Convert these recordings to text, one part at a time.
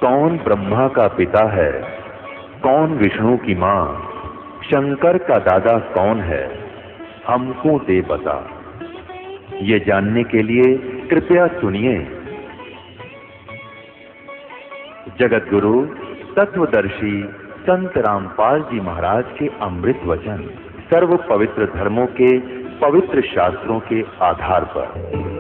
कौन ब्रह्मा का पिता है, कौन विष्णु की मां, शंकर का दादा कौन है, हमको दे बता। ये जानने के लिए कृपया सुनिए जगत गुरु तत्वदर्शी संत रामपाल जी महाराज के अमृत वचन सर्व पवित्र धर्मों के पवित्र शास्त्रों के आधार पर।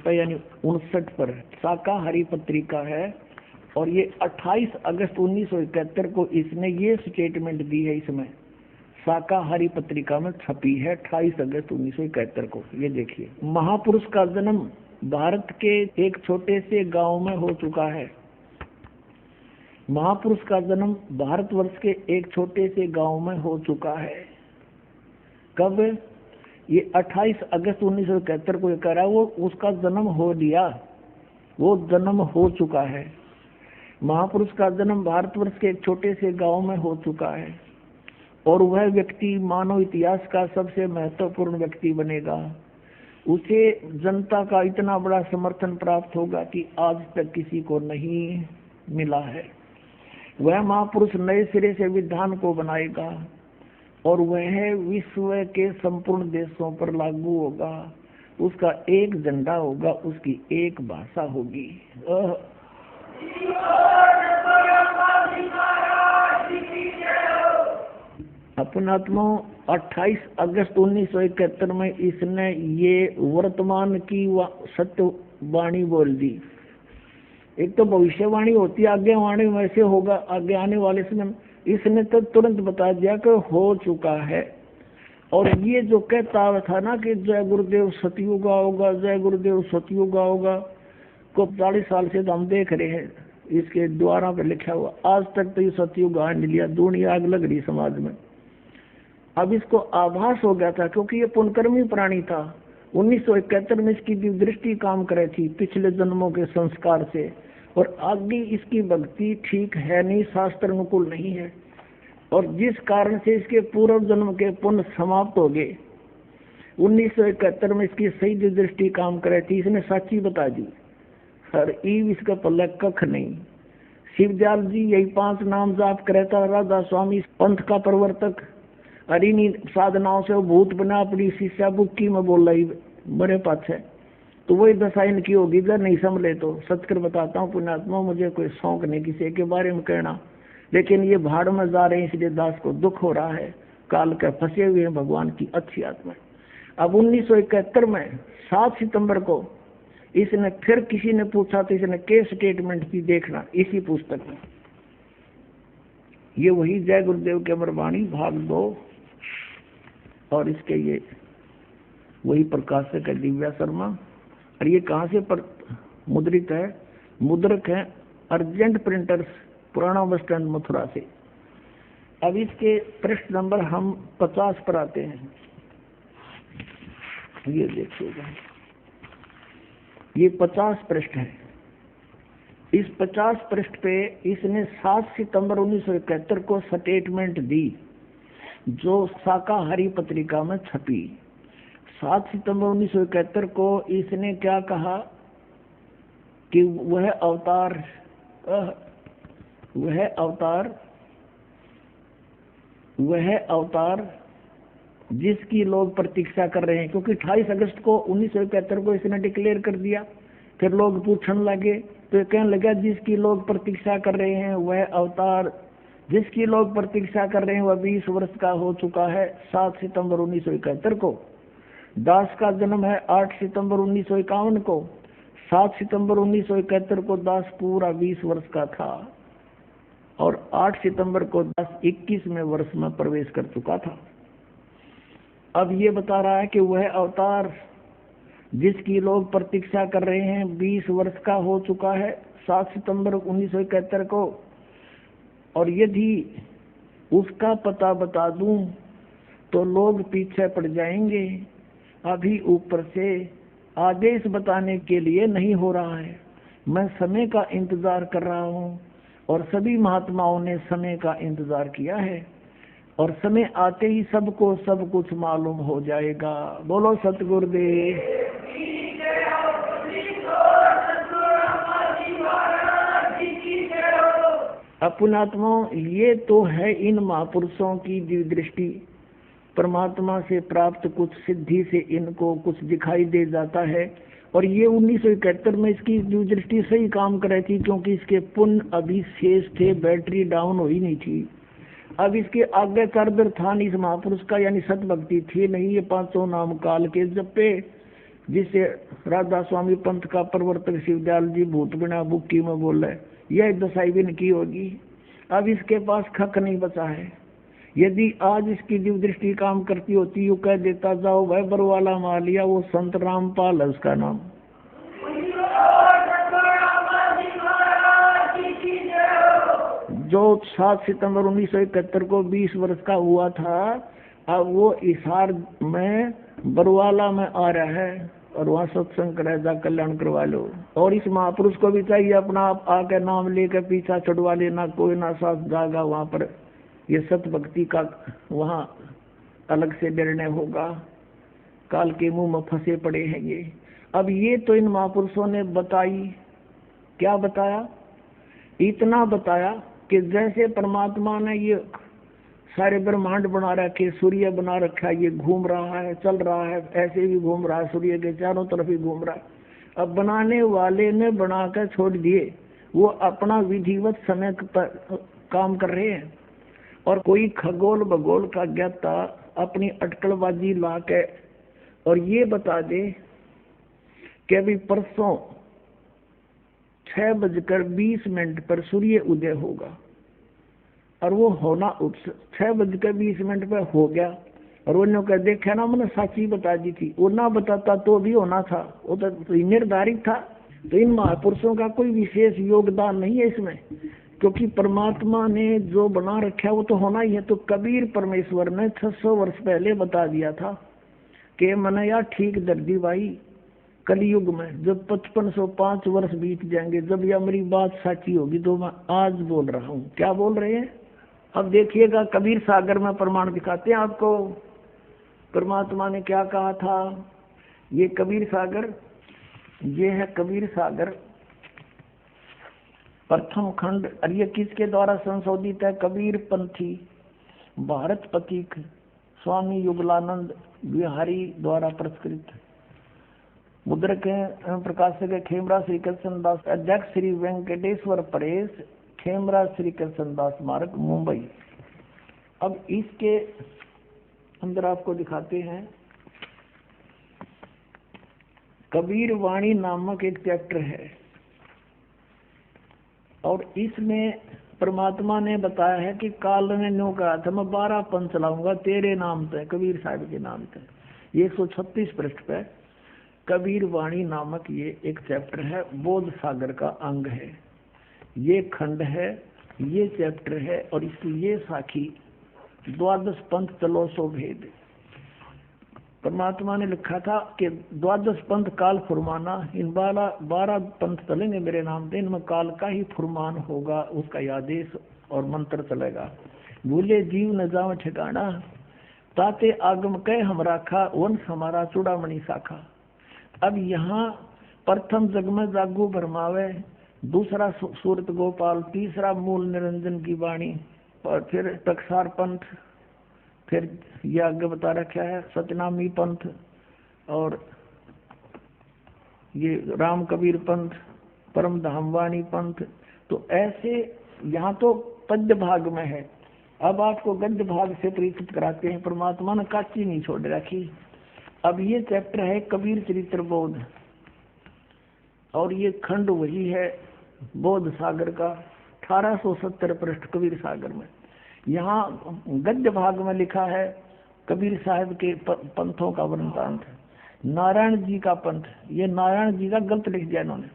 पर यानी 59 पर शाकाहारी पत्रिका है और ये 28 अगस्त 1971 को इसने ये स्टेटमेंट दी है। इसमें शाकाहारी पत्रिका में छपी है 28 अगस्त 1971 को। ये देखिए, महापुरुष का जन्म भारत के एक छोटे से गांव में हो चुका है। महापुरुष का जन्म भारतवर्ष के एक छोटे से गांव में हो चुका है। कब? ये 28 अगस्त 1971 को ये कह रहा है, वो उसका जन्म हो लिया, वो जन्म हो चुका है। महापुरुष का जन्म भारतवर्ष के एक छोटे से गांव में हो चुका है और वह व्यक्ति मानव इतिहास का सबसे महत्वपूर्ण व्यक्ति बनेगा। उसे जनता का इतना बड़ा समर्थन प्राप्त होगा कि आज तक किसी को नहीं मिला है। वह महापुरुष नए सिरे से विधान को बनाएगा और वह विश्व के संपूर्ण देशों पर लागू होगा। उसका एक झंडा होगा, उसकी एक भाषा होगी। अपनात्मा 28 अगस्त 1971 में इसने ये वर्तमान की सत्य वाणी बोल दी। एक तो भविष्यवाणी होती है, आगे वाणी वैसे होगा, आगे आने वाले समय इसने तो तुरंत बता दिया कि हो चुका है। और ये जो कहता था ना कि जय गुरुदेव सतयुग होगा, जय गुरुदेव सतयुग होगा, को 40 साल से तो हम देख रहे हैं इसके द्वारा पे लिखा हुआ। आज तक तो ये सतयुग आ नहीं लिया, दुनिया आग लग रही समाज में। अब इसको आभास हो गया था क्योंकि ये पुनकर्मी प्राणी था। 1971 में इसकी दृष्टि काम करे थी पिछले जन्मों के संस्कार से, और आगे इसकी भक्ति ठीक है नहीं, शास्त्र अनुकूल नहीं है, और जिस कारण से इसके पूर्व जन्म के पुण्य समाप्त हो गए। 1971 में इसकी सही दृष्टि काम करे थी, इसने साची बता दी। हर ईव इसका पल्ला कख नहीं। शिवदयाल जी यही 5 नाम जाप करे था। राधा स्वामी पंथ का प्रवर्तक अरिनी साधनाओं से वो भूत बना अपनी शिष्या बुक्की में बोल रही बड़े पाछ है, तो वही दशा इनकी होगी। जब नहीं संभले तो सच कर बताता हूँ पुण्यात्मा, मुझे कोई शौक नहीं किसी के बारे में कहना, लेकिन ये भाड़ में जा रहे हैं इसलिए दास को दुख हो रहा है। काल के फंसे हुए हैं भगवान की अच्छी आत्मा। अब 1971 में 7 सितंबर को इसने फिर किसी ने पूछा तो इसने के स्टेटमेंट की, देखना इसी पुस्तक में। ये वही जय गुरुदेव के अमरवाणी भाग 2 और इसके ये वही प्रकाशक है दिव्या शर्मा। और ये कहाँ से मुद्रित है? मुद्रक है अर्जेंट प्रिंटर्स, पुराना बस स्टैंड मथुरा से। अब इसके पृष्ठ नंबर हम 50 पर आते हैं। ये देखिएगा, ये 50 पृष्ठ है। इस 50 पृष्ठ पे इसने 7 सितंबर 1971 को स्टेटमेंट दी जो शाकाहारी पत्रिका में छपी। 7 सितंबर 1971 को इसने क्या कहा कि वह अवतार जिसकी लोग प्रतीक्षा कर रहे हैं, क्योंकि 28 अगस्त को 1971 को इसने डिक्लेयर कर दिया। फिर लोग पूछने लगे तो कहने लगा जिसकी लोग प्रतीक्षा कर रहे हैं वह अवतार जिसकी लोग प्रतीक्षा कर रहे हैं वह 20 वर्ष का हो चुका है। 7 सितंबर 1971 को। दास का जन्म है 8 सितंबर 1951 को। 7 सितंबर 1971 को दास पूरा 20 वर्ष का था और 8 सितंबर को दास 21वें वर्ष में प्रवेश कर चुका था। अब ये बता रहा है कि वह अवतार जिसकी लोग प्रतीक्षा कर रहे हैं 20 वर्ष का हो चुका है 7 सितंबर 1971 को, और यदि उसका पता बता दूं तो लोग पीछे पड़ जाएंगे। अभी ऊपर से आदेश बताने के लिए नहीं हो रहा है। मैं समय का इंतजार कर रहा हूँ और सभी महात्माओं ने समय का इंतजार किया है और समय आते ही सबको सब कुछ मालूम हो जाएगा। बोलो सतगुरुदेव। अपनात्माओं, ये तो है इन महापुरुषों की दिव्य दृष्टि। परमात्मा से प्राप्त कुछ सिद्धि से इनको कुछ दिखाई दे जाता है और ये 1971 में इसकी दिव्य दृष्टि सही काम कर रही थी, क्योंकि इसके पुण्य अभी शेष थे, बैटरी डाउन हुई नहीं थी। अब इसके आगे करदर था नहीं इस महापुरुष का, यानी सतभक्ति थी नहीं। ये 500 नाम काल के जपे जिसे राधा स्वामी पंथ का प्रवर्तक शिवदयाल जी भूत बिना बुक्की में बोल रहे, यह दशाई भी की होगी। अब इसके पास खक नहीं बचा है। यदि आज इसकी दिव्य दृष्टि काम करती होती, यू कह देता जाओ भाई बरवाला मार लिया, वो संत रामपाल है उसका नाम। जो 7 सितंबर 1971 को 20 वर्ष का हुआ था, अब वो इसार में बरवाला में आ रहा है और वहाँ सत्संग करे, जा कल्याण करवा लो। और इस महापुरुष को भी चाहिए अपना आप आके नाम लेकर पीछा छुड़वा लेना, कोई ना साथ जागा वहाँ पर। ये सत भक्ति का वहाँ अलग से निर्णय होगा। काल के मुंह में फंसे पड़े हैं ये। अब ये तो इन महापुरुषों ने बताई, क्या बताया? इतना बताया कि जैसे परमात्मा ने ये सारे ब्रह्मांड बना रखे, सूर्य बना रखा है, ये घूम रहा है, चल रहा है, ऐसे भी घूम रहा है, सूर्य के चारों तरफ ही घूम रहा है। अब बनाने वाले ने बनाकर छोड़ दिए, वो अपना विधिवत समय पर काम कर रहे हैं। और कोई खगोल भगोल का ज्ञाता अपनी अटकलबाजी ला के और ये बता दे कि अभी परसों 6:20 पर सूर्य उदय होगा, और वो होना 6:20 पर हो गया, और वो कह देखा ना मैंने साची बता दी थी। वो ना बताता तो भी होना था, वो तो निर्धारित था। तो इन महापुरुषों का कोई विशेष योगदान नहीं है इसमें, क्योंकि परमात्मा ने जो बना रखा है वो तो होना ही है। तो कबीर परमेश्वर ने 600 वर्ष पहले बता दिया था कि मैंने यार ठीक दर्दी भाई, कलयुग में जब 5505 वर्ष बीत जाएंगे, जब यह मेरी बात सच्ची होगी, तो मैं आज बोल रहा हूँ। क्या बोल रहे हैं? अब देखिएगा, कबीर सागर में प्रमाण दिखाते हैं आपको परमात्मा ने क्या कहा था। ये कबीर सागर, ये है कबीर सागर प्रथम खंड, और ये किसके द्वारा संशोधित है? कबीर पंथी भारत पथिक स्वामी युगलानंद बिहारी द्वारा प्रस्कृत। मुद्रक प्रकाशक है खेमरा श्री कृष्ण दास, अध्यक्ष श्री वेंकटेश्वर परेश, खेमरा श्री कृष्ण दास मार्ग, मुंबई। अब इसके अंदर आपको दिखाते हैं कबीर वाणी नामक एक चैप्टर है, और इसमें परमात्मा ने बताया है कि काल ने न्यू कहा था मैं 12 पंथ चलाऊंगा तेरे नाम पे, कबीर साहब के नाम पे। 136 पृष्ठ पे कबीर वाणी नामक ये एक चैप्टर है, बोध सागर का अंग है। ये खंड है, ये चैप्टर है, और इसकी ये साखी 12 पंथ चलो सो भेद। परमात्मा ने लिखा था कि 12 पंथ काल फुरमाना, इन 12 पंथ चलेंगे मेरे नाम पे, इनमें काल का ही फुरमान होगा, उसका आदेश और मंत्र चलेगा। भूले जीव न जाओ ठिकाना, ताते आगम कह हम राखा, वंश हमारा चूड़ामणि शाखा। अब यहाँ प्रथम जग में जागू भरमावे, दूसरा सूरत गोपाल, तीसरा मूल निरंजन की वाणी, और फिर टकसार पंथ, फिर यह आगे बता रखा है सतनामी पंथ, और ये राम कबीर पंथ, परम धामवाणी पंथ। तो ऐसे यहाँ तो पद्य भाग में है, अब आपको गद्य भाग से परिचित कराते हैं। परमात्मा ने काची नहीं छोड़ रखी। अब ये चैप्टर है कबीर चरित्र बोध, और ये खंड वही है बोध सागर का 1870 पृष्ठ कबीर सागर में। यहाँ गद्य भाग में लिखा है कबीर साहब के पंथों का वृंतांत, नारायण जी का पंथ। ये नारायण जी का गलत लिख दिया इन्होंने,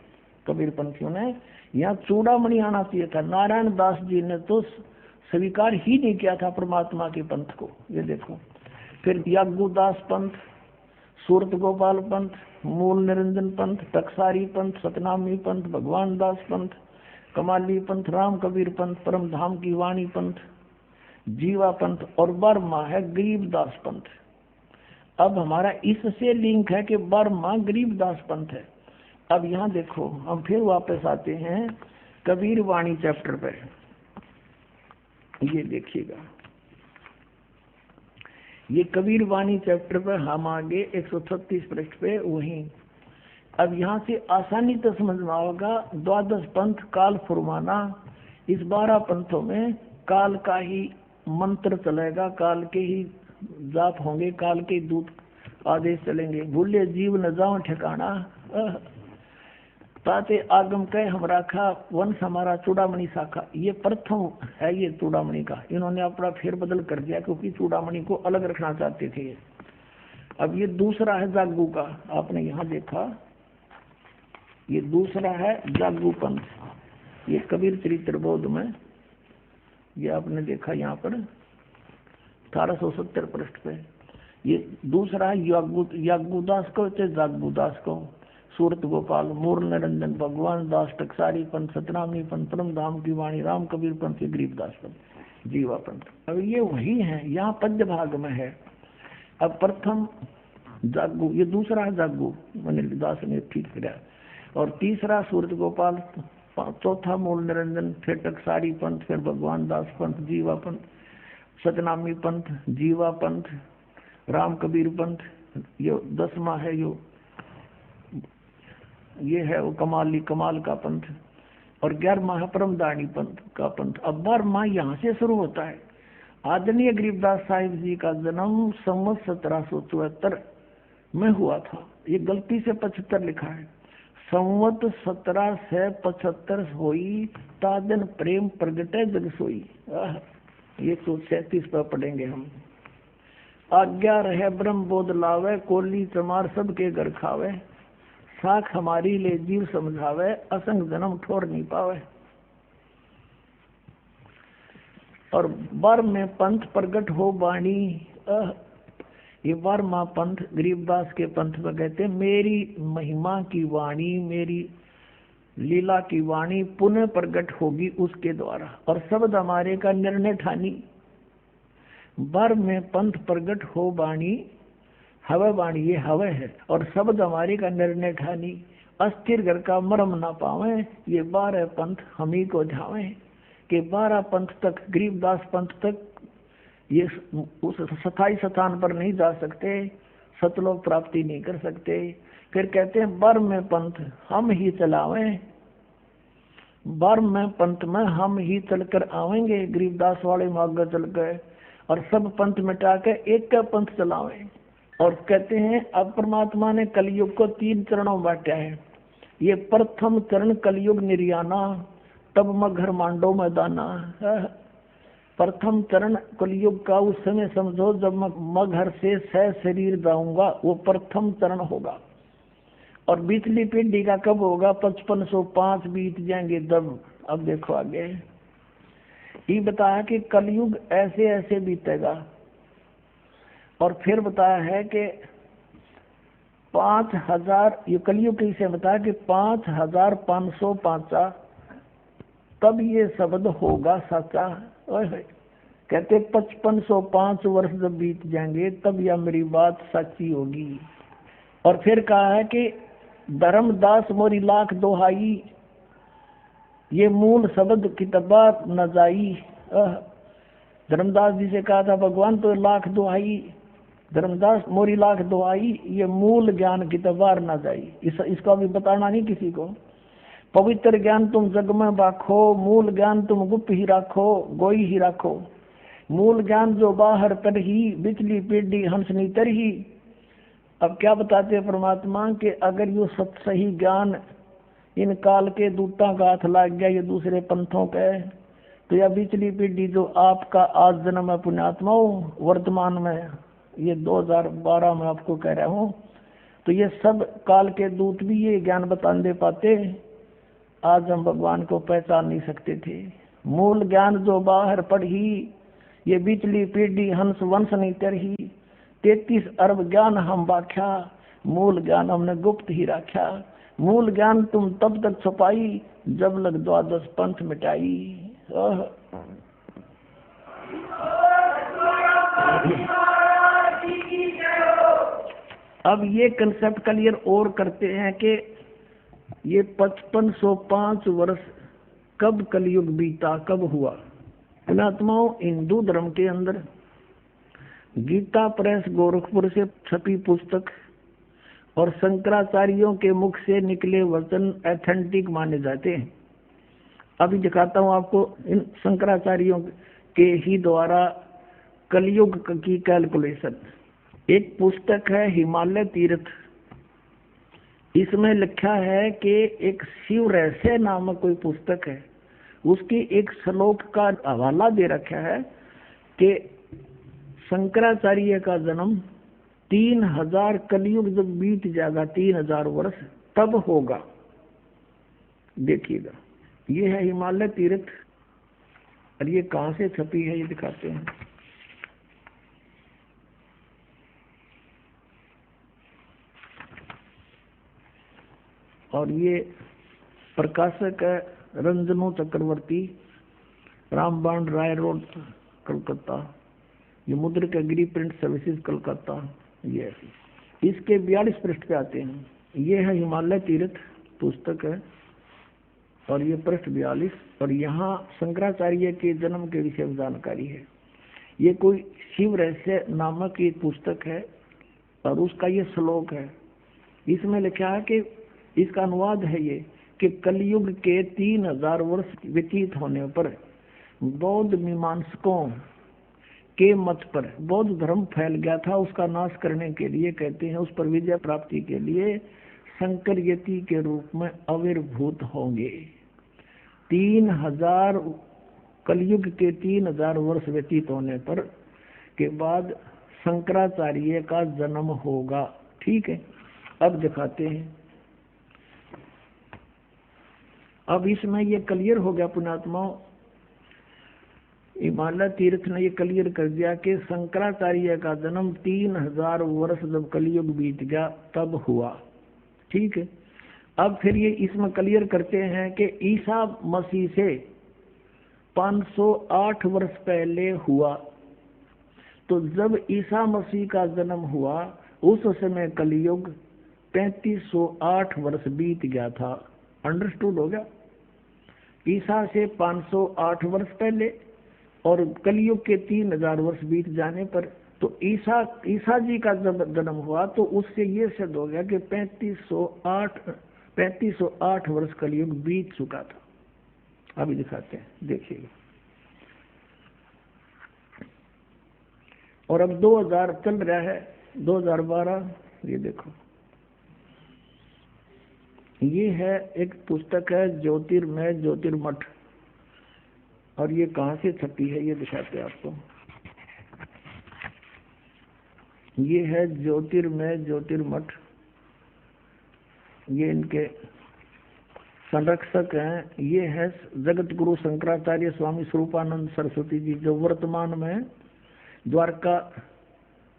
कबीर पंथियों ने। यहाँ चूड़ामणि आना चाहिए था। नारायण दास जी ने तो स्वीकार ही नहीं किया था परमात्मा के पंथ को, ये देखो। फिर यागुदास पंथ, सूरत गोपाल पंथ, मूल निरंजन पंथ, टकसारी पंथ, सतनामी पंथ, भगवान दास पंथ, कमाली पंथ, राम कबीर पंथ, परम धाम की वाणी पंथ, जीवा पंथ, और बर्मा है गरीबदास पंथ। अब हमारा इससे लिंक है कि बर्मा गरीबदास पंथ है। अब यहाँ देखो, हम फिर वापस आते हैं कबीर वाणी चैप्टर पे। ये देखिएगा, ये कबीर वाणी चैप्टर पर हम आगे 136 पृष्ठ पे वहीं। अब यहाँ से आसानी तो समझ में आएगा। 12 पंथ काल फुरमाना, इस 12 पंथों में काल का ही मंत्र चलेगा, काल के ही जाप होंगे, काल के दूत आदेश चलेंगे। भूले जीव न जाओ ठिकाना, ताते आगम कह हम राखा, वंश हमारा चूड़ामणि शाखा। ये प्रथम है ये चूड़ामणि का, इन्होंने अपना फेर बदल कर दिया क्योंकि चूड़ामणि को अलग रखना चाहते थे। अब ये दूसरा है जागू का, आपने यहाँ देखा, ये दूसरा है जागू पंथ। ये कबीर चरित्र बोध में, ये आपने देखा यहाँ पर 1870 पृष्ठ पे। ये दूसरा है यागुदास को, जागुदास को, सूरत गोपाल, मूल निरंजन, भगवान दास, टकसारी पंथ, सतनामी पंथ, परम धाम की वाणी, राम कबीर पंथ, गरीबदास पंथ, जीवा पंथ। अब ये वही है, यहाँ पद्य भाग में है। अब प्रथम जागू, ये दूसरा है जागू, अनिल दास ने ठीक किया, और तीसरा सूरत गोपाल, चौथा मूल निरंजन, फिर टकसारी पंथ, फिर भगवान दास पंथ, जीवा पंथ, सतनामी पंथ, जीवा पंथ, राम कबीर पंथ। ये 10वां है, ये है वो कमाल का पंथ, और 11वां है परमदानी पंथ का पंथ। अब 12वां यहाँ से शुरू होता है। आदरणीय गरीबदास साहिब जी का जन्म संवत 1774 में हुआ था। ये गलती से 75 लिखा है, संवत 1775 होई, तादन प्रेम प्रगटे जग सोई। ये 137 पर पढ़ेंगे हम। आज्ञा रहे ब्रह्म बोध लावे, कोली चमार सबके घर खावे, साख हमारी ले जीव समझावे, असंग जन्म ठोर नहीं पावे। और बर में पंथ प्रगट हो बाणी, ये 12वां पंथ गरीबदास के पंथ में कहते हैं, मेरी महिमा की वाणी, मेरी लीला की वाणी पुनः प्रगट होगी उसके द्वारा, और शब्द हमारे का निर्णय ठानी। बर में पंथ प्रगट हो बाणी, हवे बाणी, ये हवे है, और शब्द हमारे का निर्णय ठानी, अस्थिर घर का मरम ना पावे, ये 12 पंथ हम ही को ध्यावे। कि 12 पंथ तक, गरीबदास पंथ तक ये उस स्थायी स्थान पर नहीं जा सकते, सतलोक प्राप्ति नहीं कर सकते। फिर कहते हैं बर में पंथ हम ही चलावे, बर में पंथ में हम ही चलकर आवेंगे, गरीबदास वाले मार्ग चल गए, और सब पंथ मिटा के एक का पंथ चलावे। और कहते हैं अब परमात्मा ने कलयुग को 3 चरणों में बांटा है। ये प्रथम चरण कलयुग निर्याना, तब मैं घर मांडो मैदाना। प्रथम चरण कलयुग का उस समय समझो जब मैं घर से सह शरीर जाऊंगा, वो प्रथम चरण होगा। और बीतली पीढ़ी का कब होगा? 5505 बीत जाएंगे तब। अब देखो आगे ये बताया कि कलयुग ऐसे ऐसे बीतेगा, और फिर बताया है कि 5000, ये कलयुग कैसे बताया कि 5505 तब ये शब्द होगा सच्चा। कहते 5505 वर्ष जब बीत जाएंगे तब यह मेरी बात सच्ची होगी। और फिर कहा है कि धर्मदास मोरी लाख दोहाई, ये मूल शब्द किताबा न जाई। धर्मदास जी से कहा था भगवान तो लाख दोहाई, धर्मदास मोरी लाख दोहाई, ये मूल ज्ञान की तबार ना जाई। इसका भी बताना नहीं किसी को। पवित्र ज्ञान तुम जग में बाखो, मूल ज्ञान तुम गुप्त ही राखो, गोई ही राखो। मूल ज्ञान जो बाहर तर ही, बिचली पीढ़ी हंसनी तर ही। अब क्या बताते हैं परमात्मा कि अगर यो सही ज्ञान इन काल के दूतों का हाथ लग गया, ये दूसरे पंथों के, तो यह बिचली पीढ़ी जो आपका आज जन्म है पुण्यात्माओं, वर्तमान में ये 2012 में आपको कह रहा हूँ, तो ये सब काल के दूत भी ये ज्ञान बता दे पाते, आज हम भगवान को पहचान नहीं सकते थे। मूल ज्ञान जो बाहर पढ़ी, ये बिचली पीढ़ी हंस वंश नहीं तरही। 33 अरब ज्ञान हम बाख्या, मूल ज्ञान हमने गुप्त ही राख्या। मूल ज्ञान तुम तब तक छुपाई, जब लग 12 पंथ मिटाई। अब ये कंसेप्ट क्लियर और करते हैं कि ये 5505 वर्ष कब कलयुग बीता, कब हुआ। पुण्यात्माओं, हिंदू धर्म के अंदर गीता प्रेस गोरखपुर से छपी पुस्तक और शंकराचार्यों के मुख से निकले वचन ऑथेंटिक माने जाते हैं। अभी दिखाता हूँ आपको इन शंकराचार्यों के ही द्वारा कलयुग की कैलकुलेशन। एक पुस्तक है हिमालय तीर्थ, इसमें लिखा है कि एक शिव रहस्य नामक कोई पुस्तक है, उसकी एक श्लोक का हवाला दे रखा है कि शंकराचार्य का जन्म 3000 कलयुग जब बीत जाएगा, 3000 वर्ष तब होगा। देखिएगा, ये है हिमालय तीर्थ और ये कहां से छपी है ये दिखाते हैं। और ये प्रकाशक है रंजनो चक्रवर्ती, रामबाण राय रोड, कलकत्ता। ये मुद्रिक गिरी प्रिंट सर्विसेज, कलकत्ता। ये इसके 42 पृष्ठ पे आते हैं। ये है हिमालय तीर्थ पुस्तक है और ये पृष्ठ 42, और यहाँ शंकराचार्य के जन्म के विषय में जानकारी है। ये कोई शिव रहस्य नामक एक पुस्तक है और उसका ये श्लोक है। इसमें लिखा है कि इसका अनुवाद है ये कि कलयुग के 3000 वर्ष व्यतीत होने पर बौद्ध मीमांसकों के मत पर बौद्ध धर्म फैल गया था, उसका नाश करने के लिए कहते हैं, उस पर विजय प्राप्ति के लिए शंकर यति के रूप में आविर्भूत होंगे। 3000 कलयुग के 3000 वर्ष व्यतीत होने पर के बाद शंकराचार्य का जन्म होगा। ठीक है, अब दिखाते हैं। अब इसमें ये क्लियर हो गया पुण्यात्माओं, हिमालय तीर्थ ने ये क्लियर कर दिया कि शंकराचार्य का जन्म 3000 वर्ष जब कलयुग बीत गया तब हुआ। ठीक है, अब फिर ये इसमें क्लियर करते हैं कि ईसा मसीह से 508 वर्ष पहले हुआ। तो जब ईसा मसीह का जन्म हुआ उस समय कलयुग 3508 वर्ष बीत गया था। अंडरस्टूड हो गया? ईसा से 508 वर्ष पहले और कलयुग के 3000 वर्ष बीत जाने पर तो ईसा जी का जब जन्म हुआ तो उससे ये सिद्ध हो गया कि 3508 वर्ष कलयुग बीत चुका था। अभी दिखाते हैं, देखिएगा। और अब 2000 चल रहा है, 2012। ये देखो, ये है एक पुस्तक है ज्योतिर्मय ज्योतिर्मठ, और ये कहाँ से छपी है ये दिखाते हैं आपको। ये है ज्योतिर्मय ज्योतिर्मठ, ये इनके संरक्षक हैं। ये है जगत गुरु शंकराचार्य स्वामी स्वरूपानंद सरस्वती जी, जो वर्तमान में द्वारका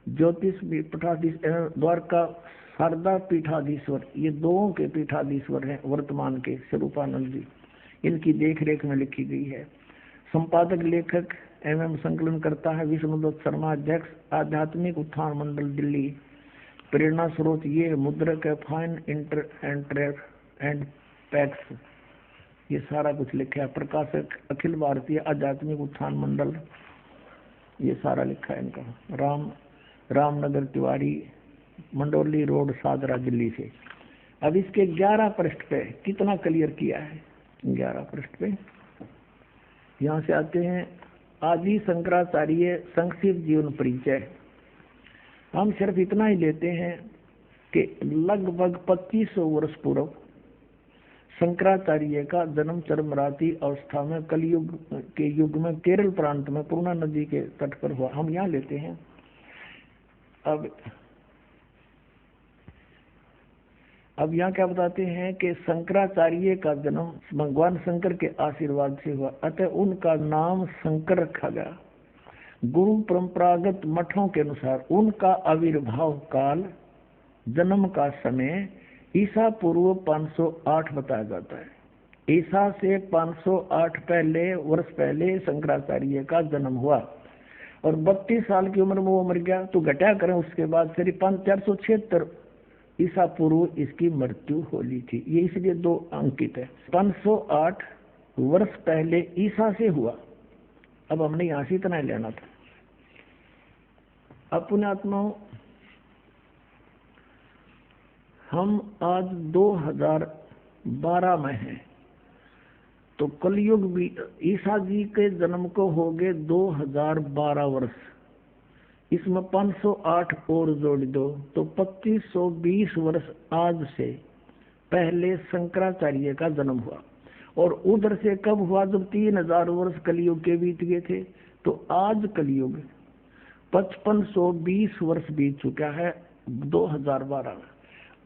ज्योतिष पीठाधीश, द्वारका शारदा पीठाधीश्वर, ये दोनों के पीठाधीश्वर हैं वर्तमान के स्वरूपानंद जी। इनकी देख रेख में लिखी गई है। संपादक लेखक एवं संकलन करता है विष्णुदत्त शर्मा, अध्यक्ष आध्यात्मिक उत्थान मंडल दिल्ली। प्रेरणा स्रोत ये मुद्रक है फाइन इंटर एंड पैक्स, ये सारा कुछ लिखा है। प्रकाशक अखिल भारतीय आध्यात्मिक उत्थान मंडल, ये सारा लिखा है इनका। रामनगर तिवारी, मंडोली रोड, सादरा, दिल्ली से। अब इसके 11 पृष्ठ पे कितना क्लियर किया है? 11 पृष्ठ पे यहाँ से आते हैं आदि शंकराचार्य संक्षिप्त जीवन परिचय। हम सिर्फ इतना ही लेते हैं कि लगभग 2500 वर्ष पूर्व शंकराचार्य का जन्म चरमराती अवस्था में कलयुग के युग में केरल प्रांत में पूर्णा नदी के तट पर हुआ। हम यहाँ लेते हैं। अब यहाँ क्या बताते हैं कि शंकराचार्य का जन्म भगवान शंकर के आशीर्वाद से हुआ, अतः उनका नाम शंकर रखा गया। गुरु परंपरागत मठों के अनुसार उनका आविर्भाव काल, जन्म का समय ईसा पूर्व 508 बताया जाता है। ईसा से 508 वर्ष पहले शंकराचार्य का जन्म हुआ और 32 साल की उम्र में वो मर गया। तो घटा करें उसके बाद फिर 476 ईसा पूर्व इसकी मृत्यु होली थी। ये इसलिए 2 अंकित है। 508 वर्ष पहले ईसा से हुआ। अब हमने यहाँ से इतना लेना था। अब पुण्यात्माओं, हम आज 2012 में हैं, तो कलयुग भी ईसा जी के जन्म को हो गए 2012 वर्ष। इसमें 508 और जोड़ दो तो 2520 वर्ष आज से पहले शंकराचार्य का जन्म हुआ। और उधर से कब हुआ? जब 3000 वर्ष कलयुग के बीत गए थे। तो आज कलयुग 5520 वर्ष बीत चुका है 2012 में।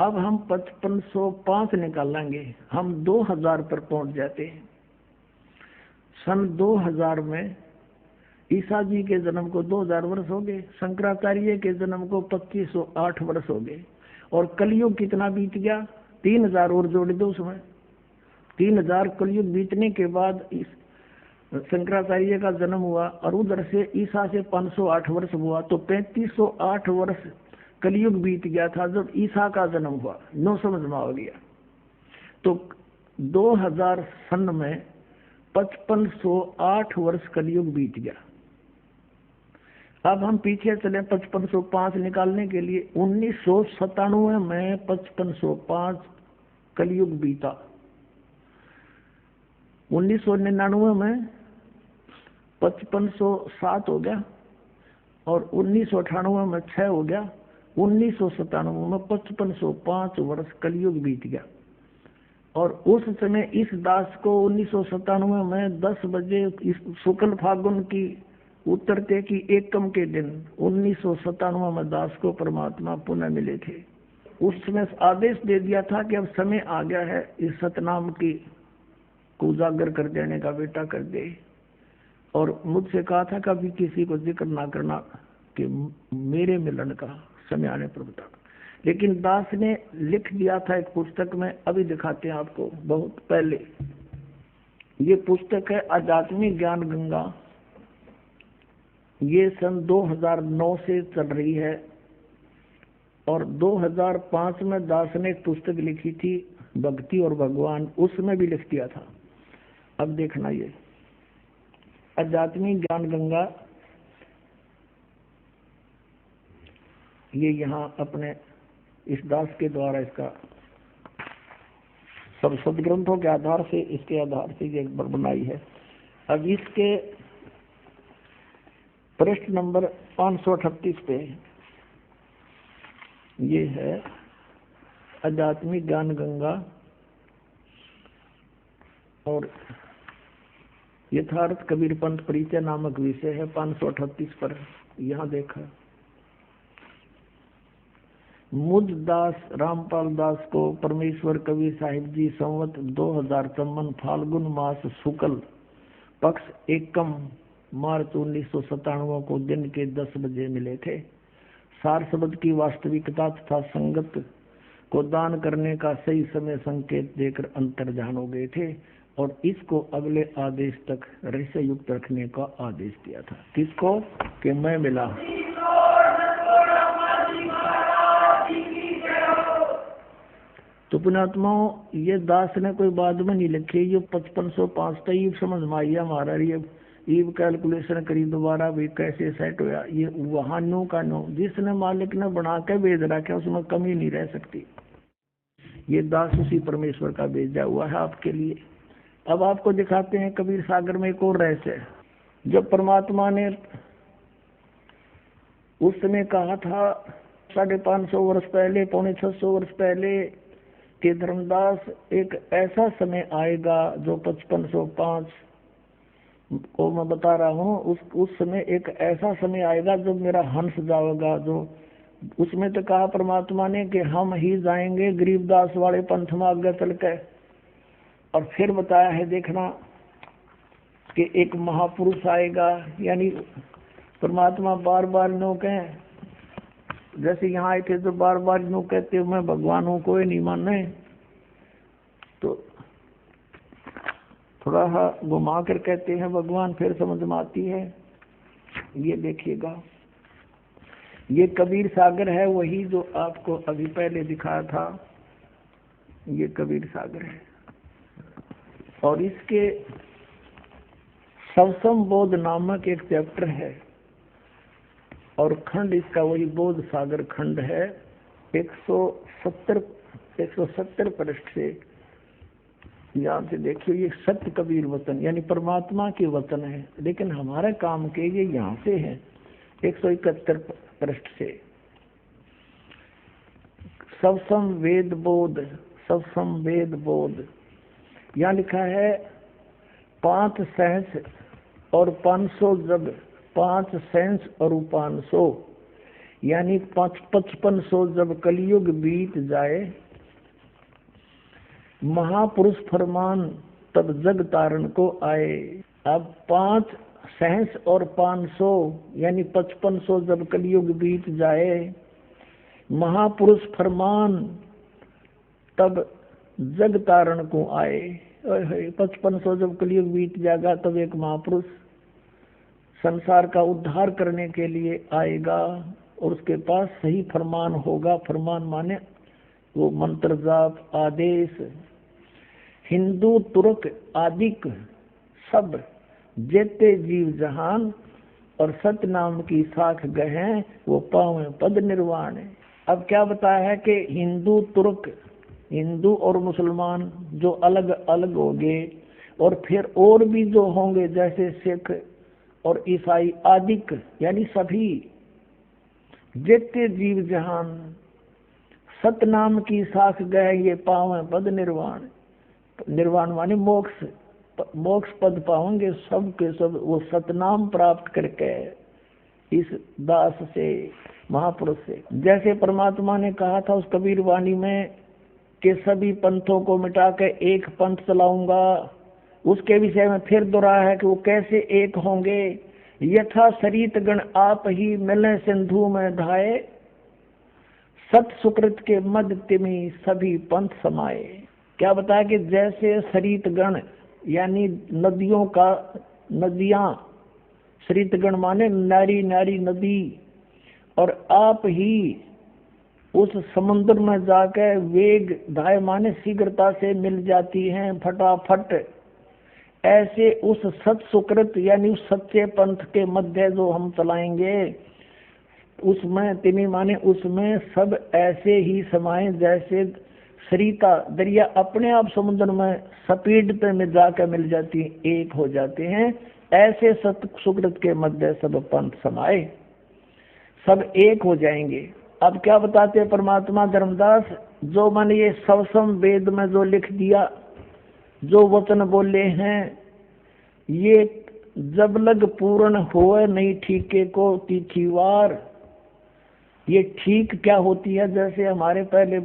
अब हम 5505 निकालेंगे, हम 2000 पर पहुंच जाते हैं। सन 2000 में ईसा जी के जन्म को 2000 वर्ष हो गए, शंकराचार्य के जन्म को 2508 वर्ष हो गए। और कलयुग कितना बीत गया? 3000 और जोड़ दो उसमें। 3000 कलयुग बीतने के बाद इस शंकराचार्य का जन्म हुआ और उधर से ईसा से 508 वर्ष हुआ, तो 3508 वर्ष कलयुग बीत गया था जब ईसा का जन्म हुआ। नो समझ में आ गया। तो 2000 सन में 5508 वर्ष कलयुग बीत गया। अब हम पीछे चले 5505 निकालने के लिए। 1997 में 5505 कलयुग बीता। 1999 में 5507 हो गया और 1998 में 6 हो गया। 1997 में 5505 वर्ष कलयुग बीत गया। और उस समय इस दास को 1997 में 10 बजे शुक्ल फागुन की उतरते की एकम के दिन 1997 में दास को परमात्मा पुनः मिले थे। उसमें आदेश दे दिया था कि अब समय आ गया है इस सतनाम की को उजागर कर देने का, बेटा कर दे। और मुझसे कहा था कभी किसी को जिक्र ना करना कि मेरे मिलन का समय आने पर बता। लेकिन दास ने लिख दिया था एक पुस्तक में, अभी दिखाते हैं आपको, बहुत पहले। ये पुस्तक है आध्यात्मिक ज्ञान गंगा। ये सन 2009 से चल रही है और 2005 में दास ने एक पुस्तक लिखी थी भक्ति और भगवान, उसमें भी लिख दिया था। अब देखना, ये आध्यात्मिक ज्ञान गंगा, ये यहाँ अपने इस दास के द्वारा इसका सब सदग्रंथों के आधार से, इसके आधार से ये बनाई है। अब इसके पृष्ठ नंबर 538 पे ये है आध्यात्मिक ज्ञान गंगा और यथार्थ कबीर पंथ परिचय नामक विषय है। 538 पर यहाँ देखा, मुझ दास रामपाल दास को परमेश्वर कबीर साहिब जी संवत 2053 फाल्गुन मास शुक्ल पक्ष एकम मार्च 1997 को दिन के 10 बजे मिले थे। सार शब्द की वास्तविकता तथा संगत को दान करने का सही समय संकेत देकर अंतर्ध्यान हो गए थे और इसको अगले आदेश तक रहस्य युक्त रखने का आदेश दिया था। किसको? कि मैं मिला। तो पुण्यात्माओं, ये दास ने कोई बाद में नहीं लिखी, ये 5505 तक ये समझ में आई हमारा। ये कैलकुलेशन करी दोबारा भी कैसे सेट होया। ये वहां नो का नो, जिसने मालिक ने बना के भेज रखा उसमें कमी नहीं रह सकती। ये दास उसी परमेश्वर का भेजा हुआ है आपके लिए। अब आपको दिखाते हैं कबीर सागर में एक और रहस्य है। जब परमात्मा ने उस समय कहा था 550 वर्ष पहले, 650 वर्ष पहले कि धर्मदास एक ऐसा समय आएगा जो 5505 को मैं बता रहा हूँ, उस समय एक ऐसा समय आएगा जब मेरा हंस जाएगा। जो उसमें तो कहा परमात्मा ने कि हम ही जाएंगे गरीबदास वाले पंथ में आगे चल के। और फिर बताया है देखना कि एक महापुरुष आएगा, यानी परमात्मा बार बार नो कहे, जैसे यहाँ आए थे तो बार बार नो कहते मैं भगवान हूँ, कोई नहीं माने, तो थोड़ा सा घुमा कर कहते हैं भगवान, फिर समझ में आती है। ये देखिएगा, ये कबीर सागर है, वही जो आपको अभी पहले दिखाया था, ये कबीर सागर है। और इसके सवसम बोध नामक एक चैप्टर है और खंड इसका वही बोध सागर खंड है। 170 पृष्ठ से यहाँ से देखिए, ये सत्य कबीर वचन यानी परमात्मा के वचन है, लेकिन हमारे काम के ये यहाँ से है 171 पृष्ठ से। सवसम वेद बोध यहाँ लिखा है 5 सहस और 500 जब 5 सहस और 500 यानी 5500 जब कलयुग बीत जाए, महापुरुष फरमान तब जग तारण को आए। अब 5 सहस और 500 यानी 5500 जब कलयुग बीत जाए, महापुरुष फरमान तब जग तारण को आए। 5500 जब कलयुग बीत जाएगा तब एक महापुरुष संसार का उद्धार करने के लिए आएगा और उसके पास सही फरमान होगा। फरमान माने वो मंत्र जाप आदेश। हिंदू तुर्क आदिक सब जेते जीव जहान और सत्य नाम की साख गहे वो पावे पद निर्वाण। अब क्या बताया है कि हिंदू तुर्क, हिंदू और मुसलमान जो अलग अलग होंगे, और फिर और भी जो होंगे जैसे सिख और ईसाई आदिक यानी सभी जेते जीव जहान सत्य नाम की साख गए ये पावे पद निर्वाण। निर्वाण माने मोक्ष, मोक्ष पद पाओगे सब के सब वो सतनाम प्राप्त करके इस दास से महापुरुष से। जैसे परमात्मा ने कहा था उस कबीर वाणी में कि सभी पंथों को मिटा के एक पंथ चलाऊंगा, उसके विषय में फिर दोहराया है कि वो कैसे एक होंगे। यथा सरित गण आप ही मिले सिंधु में धाये, सत सुकृत के मध्य तिमी सभी पंथ समाये। क्या बताया कि जैसे सरित गण यानी नदियों का, नदियां, सरित गण माने नारी नारी नदी, और आप ही उस समुद्र में जाकर वेग धाय माने शीघ्रता से मिल जाती हैं फटाफट। ऐसे उस सत सुकृत यानी उस सच्चे पंथ के मध्य जो हम चलाएंगे उसमें तिमी माने उसमें सब ऐसे ही समाये जैसे सरिता दरिया अपने आप समुद्र में स्पीड में जाकर मिल जाती है, एक हो जाते हैं। ऐसे सत सुकृत के मध्य सब पंथ समाये, सब एक हो जाएंगे। अब क्या बताते हैं परमात्मा धर्मदास, जो मैंने ये सवसम वेद में जो लिख दिया, जो वचन बोले हैं, ये जब लग पूर्ण होए नहीं ठीके को तीखीवार। ये ठीक क्या होती है, जैसे हमारे पहले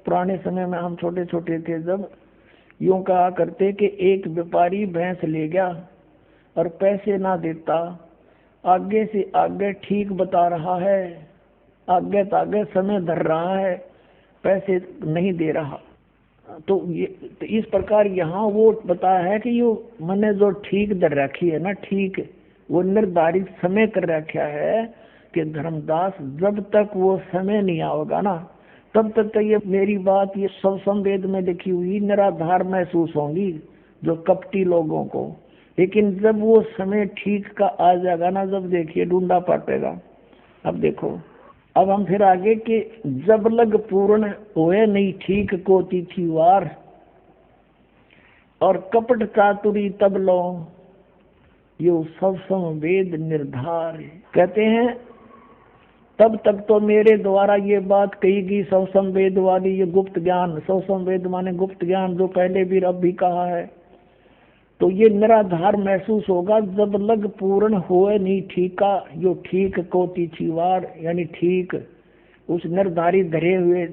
पुराने समय में हम छोटे छोटे थे जब यूं कहा करते कि एक व्यापारी भैंस ले गया और पैसे ना देता, आगे से आगे ठीक बता रहा है, आगे तो आगे समय धर रहा है, पैसे नहीं दे रहा। तो इस प्रकार यहाँ वो बताया है कि यो मैंने जो ठीक धर रखी है ना, ठीक वो निर्धारित समय कर रखा है कि धर्मदास जब तक वो समय नहीं आओगा ना तब तक तो ये मेरी बात ये सवसम वेद में लिखी हुई निराधार महसूस होंगी जो कपटी लोगों को। लेकिन जब वो समय ठीक का आ जाएगा ना, जब देखिए ढूंढा पाटेगा। अब देखो अब हम फिर आगे कि जब लग पूर्ण होए नहीं ठीक को तिथि वार, और कपट चातुरी तब लो यो सब संवेद निर्धार। कहते हैं तब तक तो मेरे द्वारा ये बात कही गई सब संवेद वाली, ये गुप्त ज्ञान, सब संवेद माने गुप्त ज्ञान जो पहले भी अब भी कहा है, तो ये निराधार महसूस होगा जब लग पूर्ण होए नहीं ठीका यो ठीक को तिथिवार, यानी ठीक उस निर्धारित धरे हुए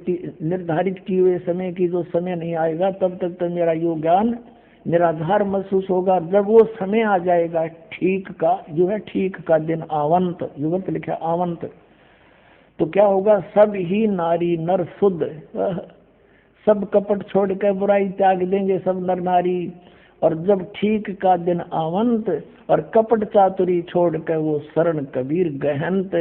निर्धारित किए हुए समय की जो समय नहीं आएगा तब तक तो मेरा यो ज्ञान निराधार महसूस होगा। जब वो समय आ जाएगा ठीक का, जो है ठीक का दिन आवंत, युगंत लिखा आवंत, तो क्या होगा, सब ही नारी नर शुद्ध, सब कपट छोड़ कर बुराई त्याग देंगे सब नर नारी। और जब ठीक का दिन आवंत और कपट चातुरी छोड़ कर वो शरण कबीर गहनत।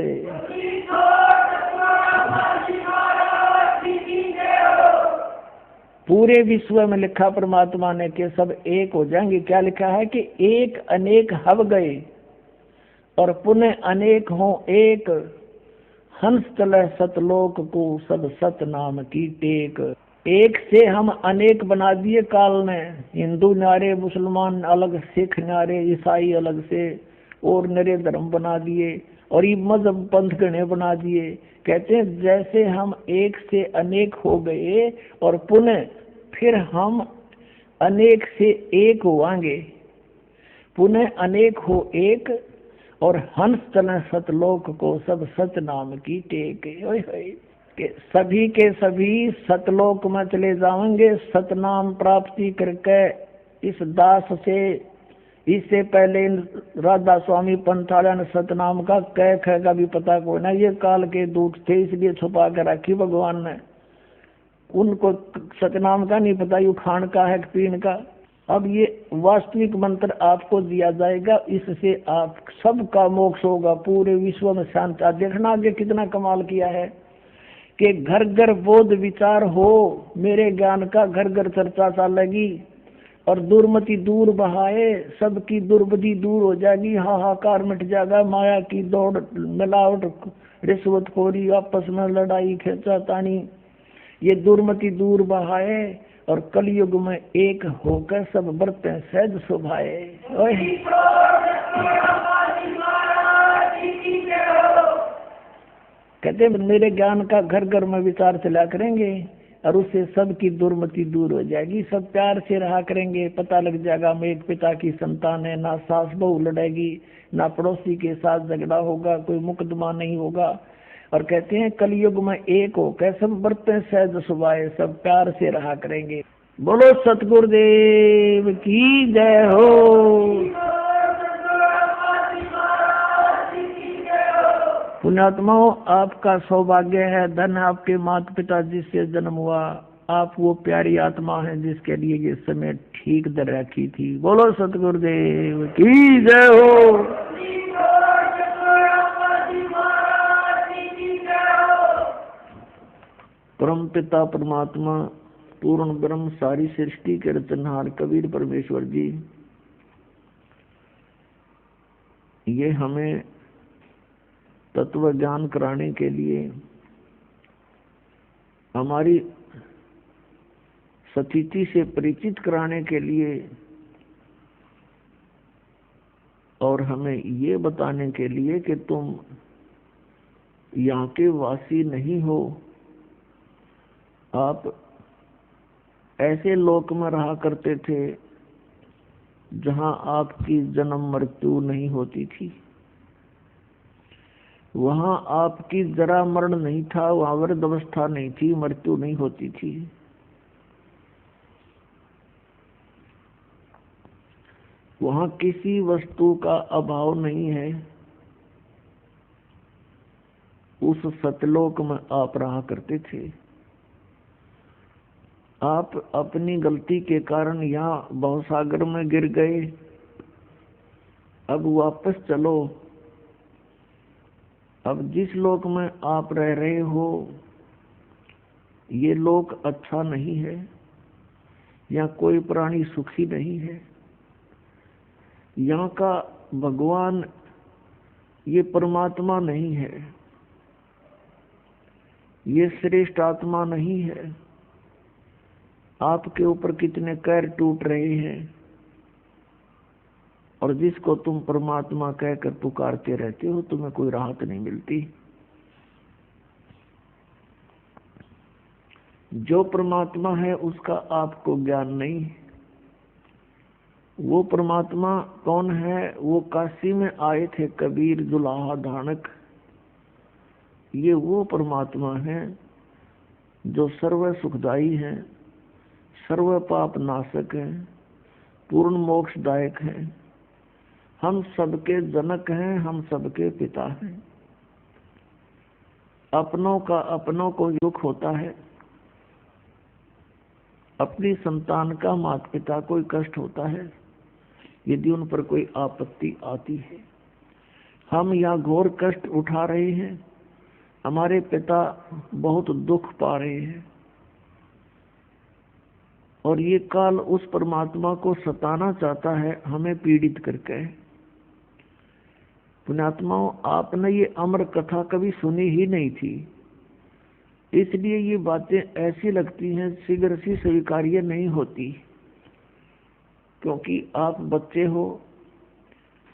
पूरे विश्व में लिखा परमात्मा ने कि सब एक हो जाएंगे। क्या लिखा है कि एक अनेक हव गए और पुनः अनेक हो एक, हंस चले सतलोक को सब सत नाम की टेक। एक से हम अनेक बना दिए काल ने, हिंदू न्यारे, मुसलमान अलग, सिख न्यारे, ईसाई अलग से, और नरे धर्म बना दिए और ये मजहब पंथ गणे बना दिए। कहते हैं जैसे हम एक से अनेक हो गए और पुनः फिर हम अनेक से एक होवांगे, पुनः अनेक हो एक, और हंस चले सतलोक को सब सत नाम की टेक। के सभी के सभी सतलोक में चले जाएंगे सतनाम प्राप्ति करके। इस दास से इससे पहले राधा स्वामी पंथाला ने सतनाम का कह ख का भी पता कोई ना, ये काल के दूत थे इसलिए छुपा कर रखी भगवान ने, उनको सतनाम का नहीं पता यू खान का है पीन का। अब ये वास्तविक मंत्र आपको दिया जाएगा, इससे आप सबका मोक्ष होगा, पूरे विश्व में शांति। देखना आगे कितना कमाल किया है कि घर घर बोध विचार हो, मेरे ज्ञान का घर घर चर्चा चलेगी और दुर्मति दूर बहाए, सबकी दुर्बुद्धि दूर हो जाएगी, हाहाकार मिट जाएगा, माया की दौड़ मिलावट रिश्वतखोरी आपस में लड़ाई खींचातानी ये दुर्मति दूर बहाए और कलयुग में एक होकर सब बरतें सहज सुभाए। कहते मेरे ज्ञान का घर घर में विचार चला करेंगे और उससे सबकी दुर्मति दूर हो जाएगी, सब प्यार से रहा करेंगे। पता लग जाएगा मैं एक पिता की संतान है, ना सास बहू लड़ेगी, ना पड़ोसी के साथ झगड़ा होगा, कोई मुकदमा नहीं होगा। और कहते हैं कलयुग में एक हो कैसे सब बरतें सहज सुभाए, सब प्यार से रहा करेंगे। बोलो सतगुरुदेव की जय हो। पुण्यात्माओं, आपका सौभाग्य है, धन आपके माता पिता जिससे जन्म हुआ, आप वो प्यारी आत्मा हैं जिसके लिए ये समय ठीक दर रखी थी। बोलो सतगुरुदेव की जय हो। परम पिता परमात्मा पूर्ण ब्रह्म सारी सृष्टि के रचनहार कबीर परमेश्वर जी, ये हमें तत्व ज्ञान कराने के लिए, हमारी सतीति से परिचित कराने के लिए और हमें ये बताने के लिए कि तुम यहाँ के वासी नहीं हो, आप ऐसे लोक में रहा करते थे जहाँ आपकी जन्म मृत्यु नहीं होती थी, वहाँ आपकी जरा मरण नहीं था, वहाँ वृद्ध अवस्था नहीं थी, मृत्यु नहीं होती थी। वहाँ किसी वस्तु का अभाव नहीं है। उस सतलोक में आप रहा करते थे। आप अपनी गलती के कारण यहाँ भवसागर में गिर गए, अब वापस चलो। अब जिस लोक में आप रह रहे हो ये लोक अच्छा नहीं है, यहाँ कोई प्राणी सुखी नहीं है, यहाँ का भगवान ये परमात्मा नहीं है। ये श्रेष्ठ आत्मा नहीं है। आपके ऊपर कितने कैर टूट रहे हैं, और जिसको तुम परमात्मा कहकर पुकारते रहते हो, तुम्हें कोई राहत नहीं मिलती। जो परमात्मा है उसका आपको ज्ञान नहीं। वो परमात्मा कौन है? वो काशी में आए थे कबीर दुल्हा धानक। ये वो परमात्मा है जो सर्व सुखदाई है, सर्व पाप नाशक है, पूर्ण मोक्षदायक है। हम सबके जनक हैं, हम सबके पिता हैं। अपनों का अपनों को दुख होता है, अपनी संतान का माता पिता कोई कष्ट होता है यदि उन पर कोई आपत्ति आती है। हम यहाँ घोर कष्ट उठा रहे हैं, हमारे पिता बहुत दुख पा रहे हैं, और ये काल उस परमात्मा को सताना चाहता है हमें पीड़ित करके। पुण्यात्माओं, आपने ये अमर कथा कभी सुनी ही नहीं थी, इसलिए ये बातें ऐसी लगती हैं शीघ्र सी स्वीकार्य नहीं होती, क्योंकि आप बच्चे हो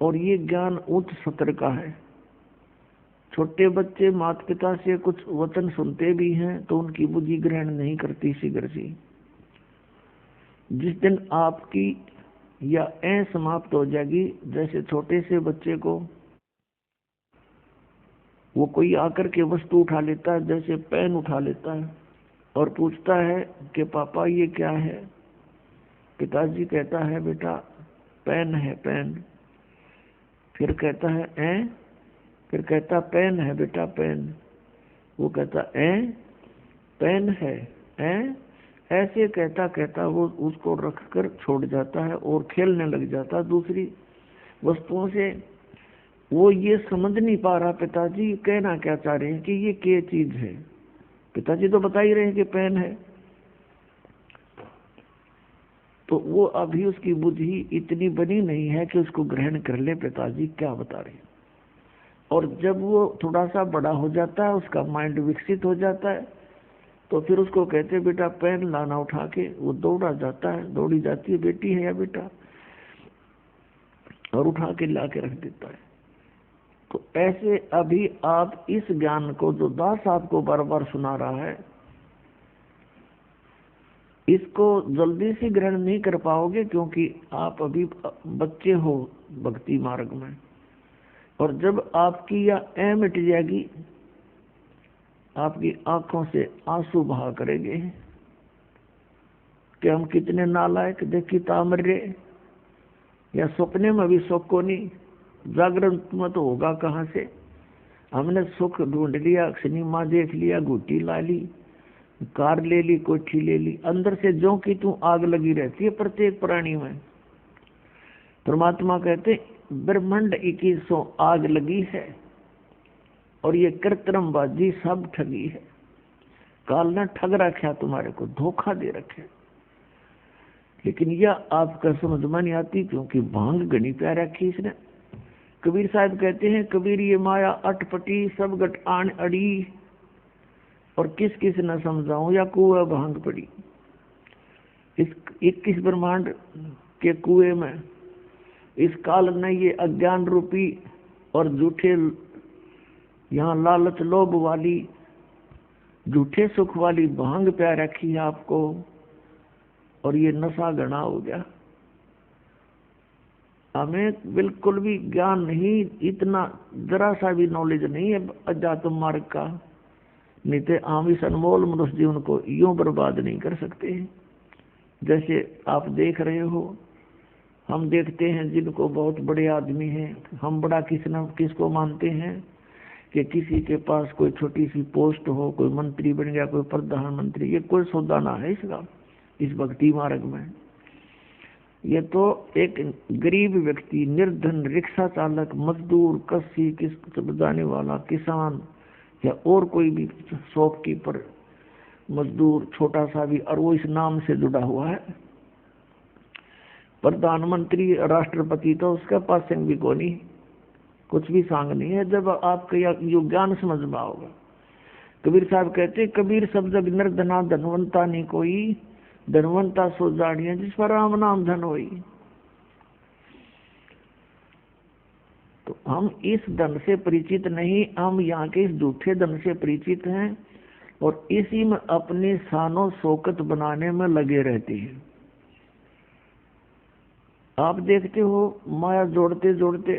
और ये ज्ञान उच्च सत्र का है। छोटे बच्चे माता पिता से कुछ वचन सुनते भी हैं तो उनकी बुद्धि ग्रहण नहीं करती शीघ्र सी। जिस दिन आपकी या समाप्त हो जाएगी, जैसे छोटे से बच्चे को वो कोई आकर के वस्तु उठा लेता है, जैसे पेन उठा लेता है और पूछता है कि पापा ये क्या है। पिताजी कहता है बेटा पेन है पेन। फिर कहता है फिर कहता पेन है बेटा पेन। वो कहता पेन है ऐसे कहता कहता वो उसको रखकर छोड़ जाता है और खेलने लग जाता है दूसरी वस्तुओं से। वो ये समझ नहीं पा रहा पिताजी कहना क्या चाह रहे हैं कि ये क्या चीज है। पिताजी तो बता ही रहे हैं कि पेन है। तो वो अभी उसकी बुद्धि इतनी बनी नहीं है कि उसको ग्रहण कर ले पिताजी क्या बता रहे हैं। और जब वो थोड़ा सा बड़ा हो जाता है, उसका माइंड विकसित हो जाता है, तो फिर उसको कहते हैं बेटा पेन लाना उठा के। वो दौड़ा जाता है, दौड़ी जाती है बेटी है या बेटा, और उठा के ला के रख देता है। तो ऐसे अभी आप इस ज्ञान को जो दास आपको बार बार सुना रहा है, इसको जल्दी से ग्रहण नहीं कर पाओगे, क्योंकि आप अभी बच्चे हो भक्ति मार्ग में। और जब आपकी यह मिट जाएगी, आपकी आंखों से आंसू बहा करेंगे कि हम कितने नालायक, देखी तामर्य, या सपने में भी सुख को नहीं, जागरण में तो होगा कहाँ से। हमने सुख ढूंढ लिया, सिनेमा देख लिया, गुटी ला ली, कार ले ली, कोठी ले ली, अंदर से जो कि तू आग लगी रहती है प्रत्येक प्राणी में। परमात्मा कहते ब्रह्मांड 2100 आग लगी है, और ये कृत्रिमबाजी सब ठगी है। काल ने ठग रखा तुम्हारे को, धोखा दे रखे। लेकिन यह आपका समझ में नहीं आती, क्योंकि भांग घनी प्यार रखी इसने। कबीर साहब कहते हैं कबीर ये माया अटपटी सब गट आन अड़ी, और किस किस न समझाऊं या कुआ भांग पड़ी। इस 21 ब्रह्मांड के कुएं में इस काल ने ये अज्ञान रूपी और झूठे, यहाँ लालच लोभ वाली झूठे सुख वाली भांग प्या रखी है आपको, और ये नशा घना हो गया। हमें बिल्कुल भी ज्ञान नहीं, इतना जरा सा भी नॉलेज नहीं है अध्यात्म मार्ग का, नहीं तो हम इस अनमोल मनुष्य जीवन को यूं बर्बाद नहीं कर सकते। जैसे आप देख रहे हो, हम देखते हैं जिनको बहुत बड़े आदमी हैं, हम बड़ा किसको मानते हैं कि किसी के पास कोई छोटी सी पोस्ट हो, कोई मंत्री बन गया, कोई प्रधानमंत्री, ये कोई सौदा ना है इसका इस भक्ति मार्ग में। ये तो एक गरीब व्यक्ति, निर्धन, रिक्शा चालक, मजदूर, कस्सी, बजाने वाला, किसान, या और कोई भी शॉपकीपर, मजदूर छोटा सा भी, और वो इस नाम से जुड़ा हुआ है। प्रधानमंत्री, राष्ट्रपति तो उसके पास संग भी कोई कुछ भी सांग नहीं है। जब आपका यो ज्ञान समझ में आओगा, कबीर साहब कहते, कबीर सब जग निर्धना धनवंता नहीं कोई, धनवंता सो जानिए जिस पर राम नाम धन होई। तो हम इस धन से परिचित नहीं, हम यहाँ के इस झूठे धन से परिचित हैं और इसी में अपनी शानो शौकत बनाने में लगे रहते हैं। आप देखते हो माया जोड़ते जोड़ते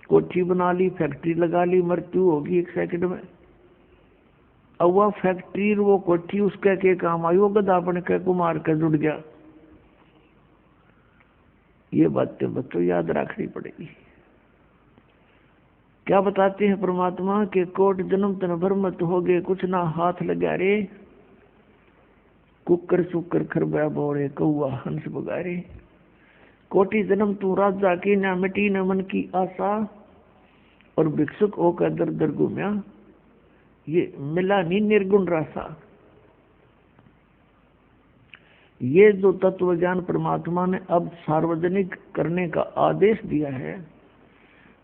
कोठी बना ली, फैक्ट्री लगा ली, मृत्यु होगी 1 सेकंड में। अब वह फैक्ट्री वो कोठी उसके के काम आई, वो गधा बन के कुमार के जुड़ गया। ये बातें बच्चों याद रखनी पड़ेगी। क्या बताते हैं परमात्मा के कोट जन्म तन भर मत हो गए, कुछ ना हाथ लगा रे, कुकर सुकर खरबा बोरे कौआ हंस बगारे। कोटि जन्म तू राजा की, ना मिटी न मन की आशा, और भिक्षुक होकर दर दर घूमया, ये मिला नहीं निर्गुण रासा। ये जो तत्व ज्ञान परमात्मा ने अब सार्वजनिक करने का आदेश दिया है,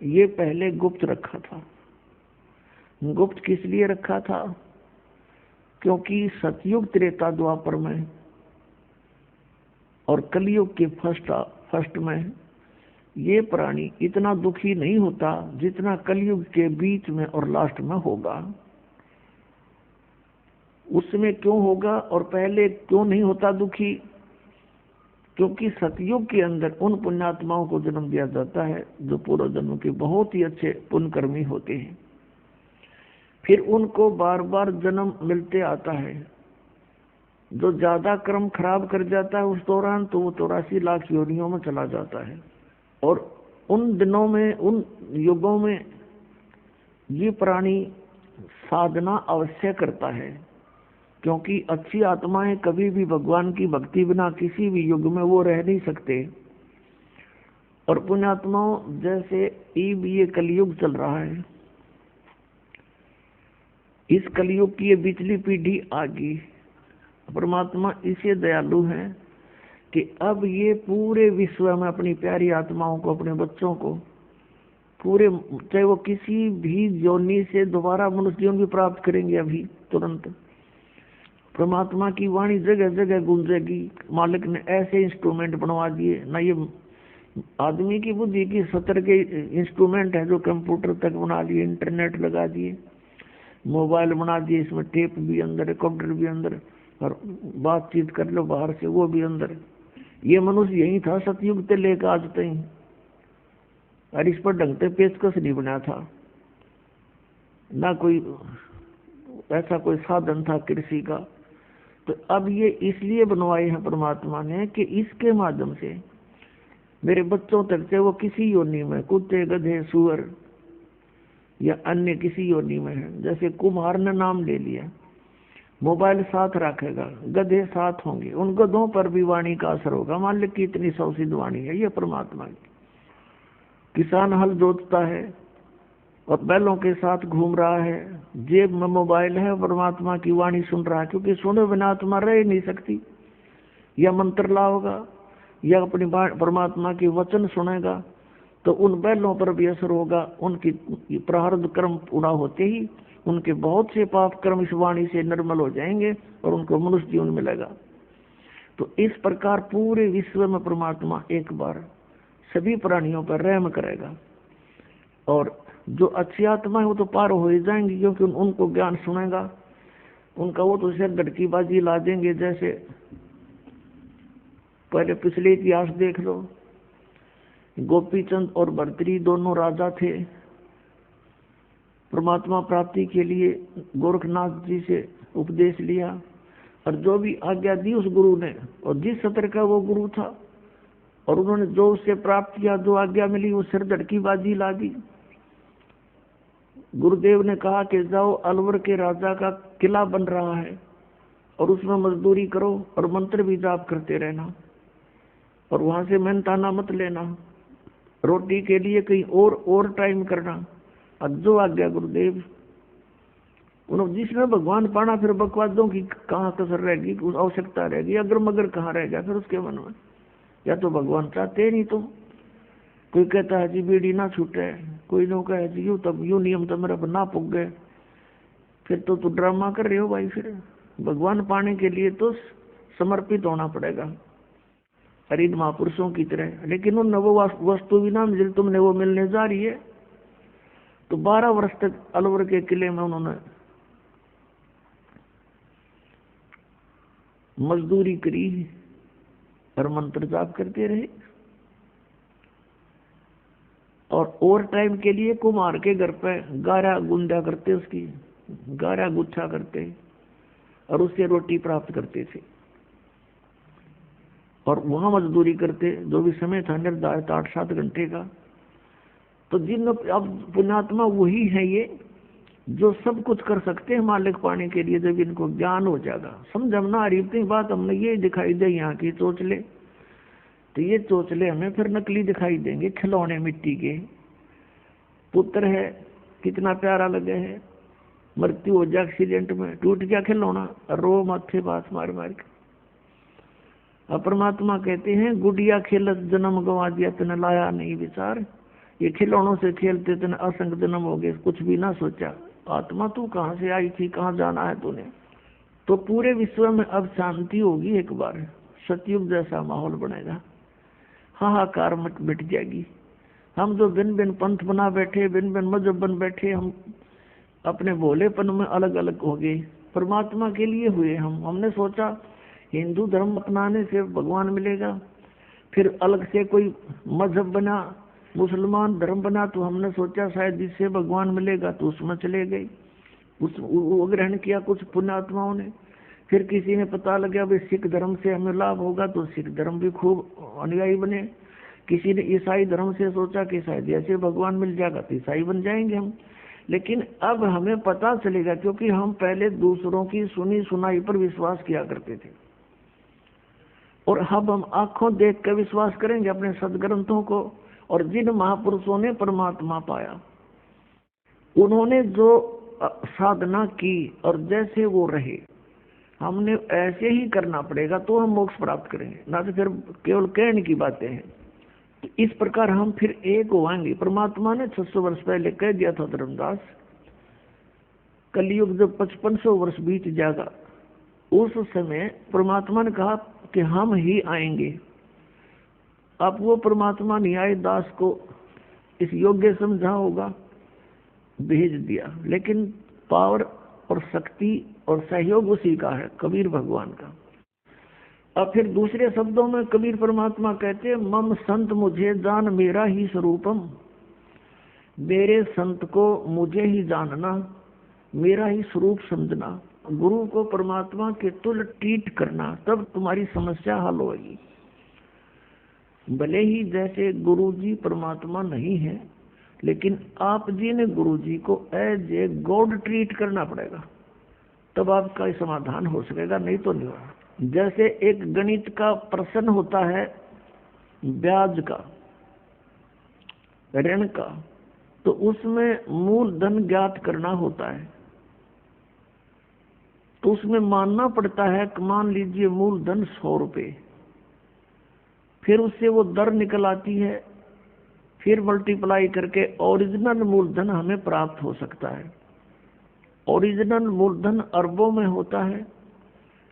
ये पहले गुप्त रखा था। गुप्त किस लिए रखा था? क्योंकि सतयुग त्रेता द्वापर में और कलयुग के फर्स्ट में ये प्राणी इतना दुखी नहीं होता जितना कलयुग के बीच में और लास्ट में होगा। उसमें क्यों होगा और पहले क्यों नहीं होता दुखी? क्योंकि सतयुग के अंदर उन पुण्यात्माओं को जन्म दिया जाता है जो पूर्व जन्म के बहुत ही अच्छे पुण्यकर्मी होते हैं। फिर उनको बार बार जन्म मिलते आता है। जो ज्यादा कर्म खराब कर जाता है उस दौरान तो वो 84 लाख योनियों में चला जाता है। और उन दिनों में, उन युगों में ये प्राणी साधना अवश्य करता है, क्योंकि अच्छी आत्माएं कभी भी भगवान की भक्ति बिना किसी भी युग में वो रह नहीं सकते। और पुण्यात्माओं जैसे ये कलयुग चल रहा है, इस कलयुग की ये बिचली पीढ़ी आ गई। परमात्मा इसे दयालु है कि अब ये पूरे विश्व में अपनी प्यारी आत्माओं को, अपने बच्चों को पूरे, चाहे वो किसी भी योनि से दोबारा मनुष्य जीवन भी प्राप्त करेंगे अभी तुरंत, परमात्मा की वाणी जगह जगह गूंजेगी। मालिक ने ऐसे इंस्ट्रूमेंट बनवा दिए ना, ये आदमी की बुद्धि की सतर के इंस्ट्रूमेंट है जो कंप्यूटर तक बना लिए, इंटरनेट लगा दिए, मोबाइल बना दिए, इसमें टेप भी अंदर, रिकॉर्डर भी अंदर, और बातचीत कर लो बाहर से वो भी अंदर। ये मनुष्य यही था सतयुग से लेकर आज तक, और इस पर ढंग से पेचकस नहीं बना था, ना कोई ऐसा कोई साधन था कृषि का। तो अब ये इसलिए बनवाए हैं परमात्मा ने कि इसके माध्यम से मेरे बच्चों तक से वो किसी योनि में, कुत्ते गधे सुअर या अन्य किसी योनि में है। जैसे कुम्हार ने नाम ले लिया, मोबाइल साथ रखेगा, गधे साथ होंगे, उन गधों पर भी वाणी का असर होगा। मालिक की इतनी सौसिद्ध वाणी है ये परमात्मा की। किसान हल जोतता है और बैलों के साथ घूम रहा है, जेब में मोबाइल है, परमात्मा की वाणी सुन रहा है, क्योंकि सुने बिना आत्मा रह ही नहीं सकती। या मंत्र लाओगा या अपनी परमात्मा की वचन सुनेगा तो उन बैलों पर भी असर होगा। उनकी प्रारब्ध कर्म पूरा होते ही उनके बहुत से पाप कर्म इस वाणी से निर्मल हो जाएंगे और उनको मनुष्य जीवन मिलेगा। तो इस प्रकार पूरे विश्व में परमात्मा एक बार सभी प्राणियों पर रहम करेगा, और जो अच्छी आत्मा है वो तो पार हो ही जाएंगी, क्योंकि उनको ज्ञान सुनेगा, उनका वो तो सिर धड़की बाजी ला देंगे। जैसे पहले पिछले इतिहास देख लो, गोपीचंद और भर्तृहरि दोनों राजा थे। परमात्मा प्राप्ति के लिए गोरखनाथ जी से उपदेश लिया और जो भी आज्ञा दी उस गुरु ने, और जिस सत्र का वो गुरु था, और उन्होंने जो उससे प्राप्त किया, जो आज्ञा मिली, वो सिर धड़की बाजी ला दी। गुरुदेव ने कहा कि जाओ, अलवर के राजा का किला बन रहा है और उसमें मजदूरी करो और मंत्र भी जाप करते रहना, और वहां से मेहनताना मत लेना, रोटी के लिए कहीं और टाइम करना। अब जो आज्ञा गुरुदेव, उन्होंने जिसने भगवान पाना, फिर बकवादों की कहाँ कसर रहेगी, उस आवश्यकता रहेगी, अगर मगर कहाँ रह गया फिर उसके मन में। या तो भगवान चाहते नहीं, तो कोई कहता है जी बीड़ी ना छूटे, कोई लोग कहे जी यूं तब यूं नियम तो मेरे पर ना पुग गए, फिर तो तू ड्रामा कर रहे हो भाई। फिर भगवान पाने के लिए तो समर्पित होना पड़ेगा हरिद महापुरुषों की तरह। लेकिन उन वो वस्तु भी ना मिल, तुमने वो मिलने जा रही है। तो 12 वर्ष तक अलवर के किले में उन्होंने मजदूरी करी और मंत्र जाप करते रहे। और टाइम के लिए कुम्हार के घर पे गारा गुंदा करते, उसकी गारा गुच्छा करते और उससे रोटी प्राप्त करते थे। और वहां मजदूरी करते, जो भी समय था निर्धारित 8-7 घंटे का। तो जिन अब पुण्यात्मा वही है ये जो सब कुछ कर सकते हैं मालिक पाने के लिए, जब इनको ज्ञान हो जाएगा। समझ हम ना इतनी बात हमने ये दिखाई दे यहाँ की चोचले, तो ये चोचले हमें फिर नकली दिखाई देंगे। खिलौने मिट्टी के पुत्र है, कितना प्यारा लगे है, मृत्यु हो जाए एक्सीडेंट में, टूट गया खिलौना, रो माथे पास मार मार के। परमात्मा कहते हैं गुड़िया खेलत जन्म गवा दिया तने लाया नहीं विचार। ये खिलौनों से खेलते तने असंग जन्म हो गए, कुछ भी ना सोचा। आत्मा तू कहाँ से आई थी, कहाँ जाना है तूने। तो पूरे विश्व में अब शांति होगी, एक बार सतयुग जैसा माहौल बनेगा, हाहाकार मिट जाएगी। हम जो भिन्न भिन्न पंथ बना बैठे, भिन्न भिन्न मजहब बन बैठे, हम अपने भोलेपन में अलग अलग हो गए, परमात्मा के लिए हुए। हमने सोचा हिंदू धर्म अपनाने से भगवान मिलेगा, फिर अलग से कोई मजहब बना, मुसलमान धर्म बना, तो हमने सोचा शायद इससे भगवान मिलेगा, तो उसमें चले गए, वो ग्रहण किया कुछ पुण्यात्माओं ने। फिर किसी ने पता लगा भाई सिख धर्म से हमें लाभ होगा, तो सिख धर्म भी खूब अनुयायी बने। किसी ने ईसाई धर्म से सोचा कि शायद ऐसे भगवान मिल जाएगा, तो ईसाई बन जाएंगे हम। लेकिन अब हमें पता चलेगा, क्योंकि हम पहले दूसरों की सुनी सुनाई पर विश्वास किया करते थे, और अब हम आंखों देख कर विश्वास करेंगे अपने सदग्रंथों को। और जिन महापुरुषों ने परमात्मा पाया, उन्होंने जो साधना की और जैसे वो रहे, हमने ऐसे ही करना पड़ेगा, तो हम मोक्ष प्राप्त करेंगे, ना तो फिर केवल कहने की बातें हैं। तो इस प्रकार हम फिर एक होंगे। परमात्मा ने 600 वर्ष पहले कह दिया था धर्मदास, कलयुग जब 5500 वर्ष बीत जाएगा, उस समय परमात्मा ने कहा कि हम ही आएंगे। अब वो परमात्मा नहीं आए, दास को इस योग्य समझा होगा, भेज दिया। लेकिन पावर और शक्ति और सहयोग उसी का है, कबीर भगवान का। अब फिर दूसरे शब्दों में कबीर परमात्मा कहते हैं, मम संत मुझे जान मेरा ही स्वरूपम। मेरे संत को मुझे ही जानना, मेरा ही स्वरूप समझना, गुरु को परमात्मा के तुल्य ट्रीट करना, तब तुम्हारी समस्या हल होगी। भले ही जैसे गुरु जी परमात्मा नहीं है, लेकिन आप जी ने गुरु जी को एज ए गॉड ट्रीट करना पड़ेगा, तब आपका समाधान हो सकेगा, नहीं तो नहीं होगा। जैसे एक गणित का प्रश्न होता है, ब्याज का, ऋण का, तो उसमें मूलधन ज्ञात करना होता है। तो उसमें मानना पड़ता है कि मान लीजिए मूलधन 100 रुपये, फिर उससे वो दर निकल आती है, फिर मल्टीप्लाई करके ओरिजिनल मूलधन हमें प्राप्त हो सकता है। ओरिजिनल मूलधन अरबों में होता है,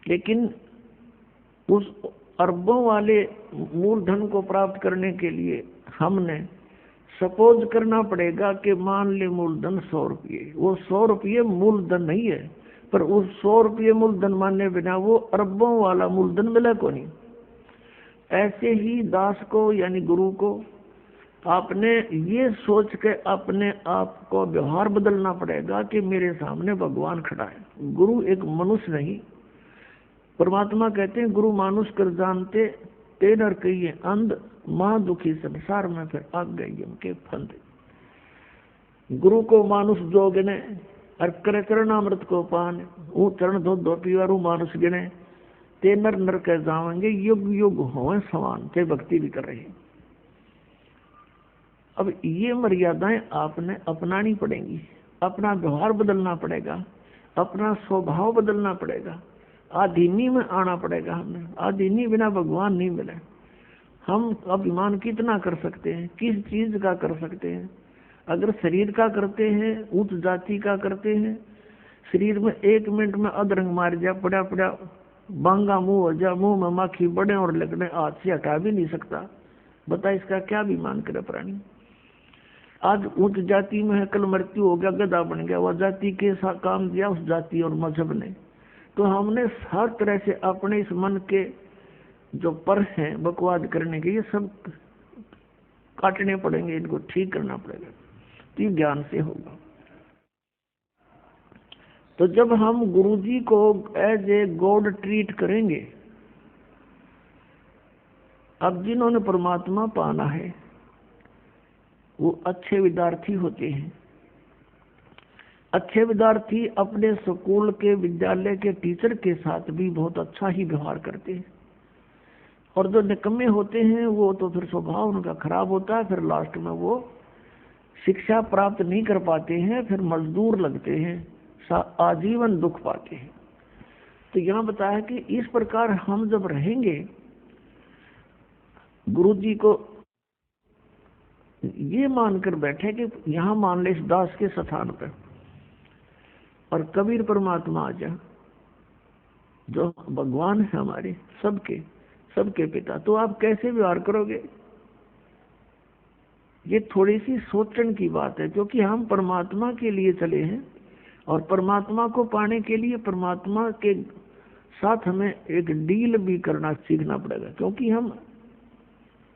लेकिन उस अरबों वाले मूलधन को प्राप्त करने के लिए हमने सपोज करना पड़ेगा कि मान ले मूलधन 100 रुपये। वो 100 रुपये मूलधन नहीं है, पर उस 100 रुपये मूलधन मानने बिना वो अरबों वाला मूलधन मिले को नहीं। ऐसे ही दास को यानी गुरु को आपने ये सोच के अपने आप को व्यवहार बदलना पड़ेगा कि मेरे सामने भगवान खड़ा है। गुरु एक मनुष्य नहीं। परमात्मा कहते हैं, गुरु मानुष कर जानते ते नर कहिए अंध, मां दुखी संसार में फिर आग गई उनके फंद। गुरु को मानुष जो गिने और करे चरणामृत को पान, वो चरण धो पीवारू मानुष गिने ते नर नर कह जाएंगे, युग युग हों समान, ते भक्ति भी कर रहे हैं। अब ये मर्यादाएं आपने अपनानी पड़ेंगी, अपना व्यवहार बदलना पड़ेगा, अपना स्वभाव बदलना पड़ेगा, आधीनी में आना पड़ेगा। हमें आधीनी बिना भगवान नहीं मिले। हम अभिमान कितना कर सकते हैं, किस चीज का कर सकते हैं? अगर शरीर का करते हैं, उच्च जाति का करते हैं, शरीर में 1 मिनट में अधरंग मार जा, पड़ा पड़ा बांगा मुंह हो जा, मुंह में माखी बड़े और लगने, हाथ से हटा भी नहीं सकता। बता इसका क्या अभिमान करे प्राणी। आज उच्च जाति में है, कल मृत्यु हो गया, गधा बन गया, वह जाति के साथ काम दिया उस जाति और मजहब ने। तो हमने हर तरह से अपने इस मन के जो पर हैं बकवाद करने के, ये सब काटने पड़ेंगे, इनको ठीक करना पड़ेगा। तो ये ज्ञान से होगा। तो जब हम गुरुजी को एज ए गॉड ट्रीट करेंगे, अब जिन्होंने परमात्मा पाना है वो अच्छे विद्यार्थी होते हैं। अच्छे विद्यार्थी अपने स्कूल के विद्यालय के टीचर के साथ भी बहुत अच्छा ही व्यवहार करते हैं, और जो निकम्मे होते हैं वो तो फिर स्वभाव उनका खराब होता है, फिर लास्ट में वो शिक्षा प्राप्त नहीं कर पाते हैं, फिर मजदूर लगते हैं, आजीवन दुख पाते हैं। तो यहाँ बताया कि इस प्रकार हम जब रहेंगे, गुरुजी को ये मानकर बैठे कि यहाँ मान ले इस दास के स्थान पर और कबीर परमात्मा आ जा, जो भगवान है हमारे सबके पिता, तो आप कैसे व्यवहार करोगे? ये थोड़ी सी सोचने की बात है, क्योंकि हम परमात्मा के लिए चले हैं और परमात्मा को पाने के लिए परमात्मा के साथ हमें एक डील भी करना सीखना पड़ेगा। क्योंकि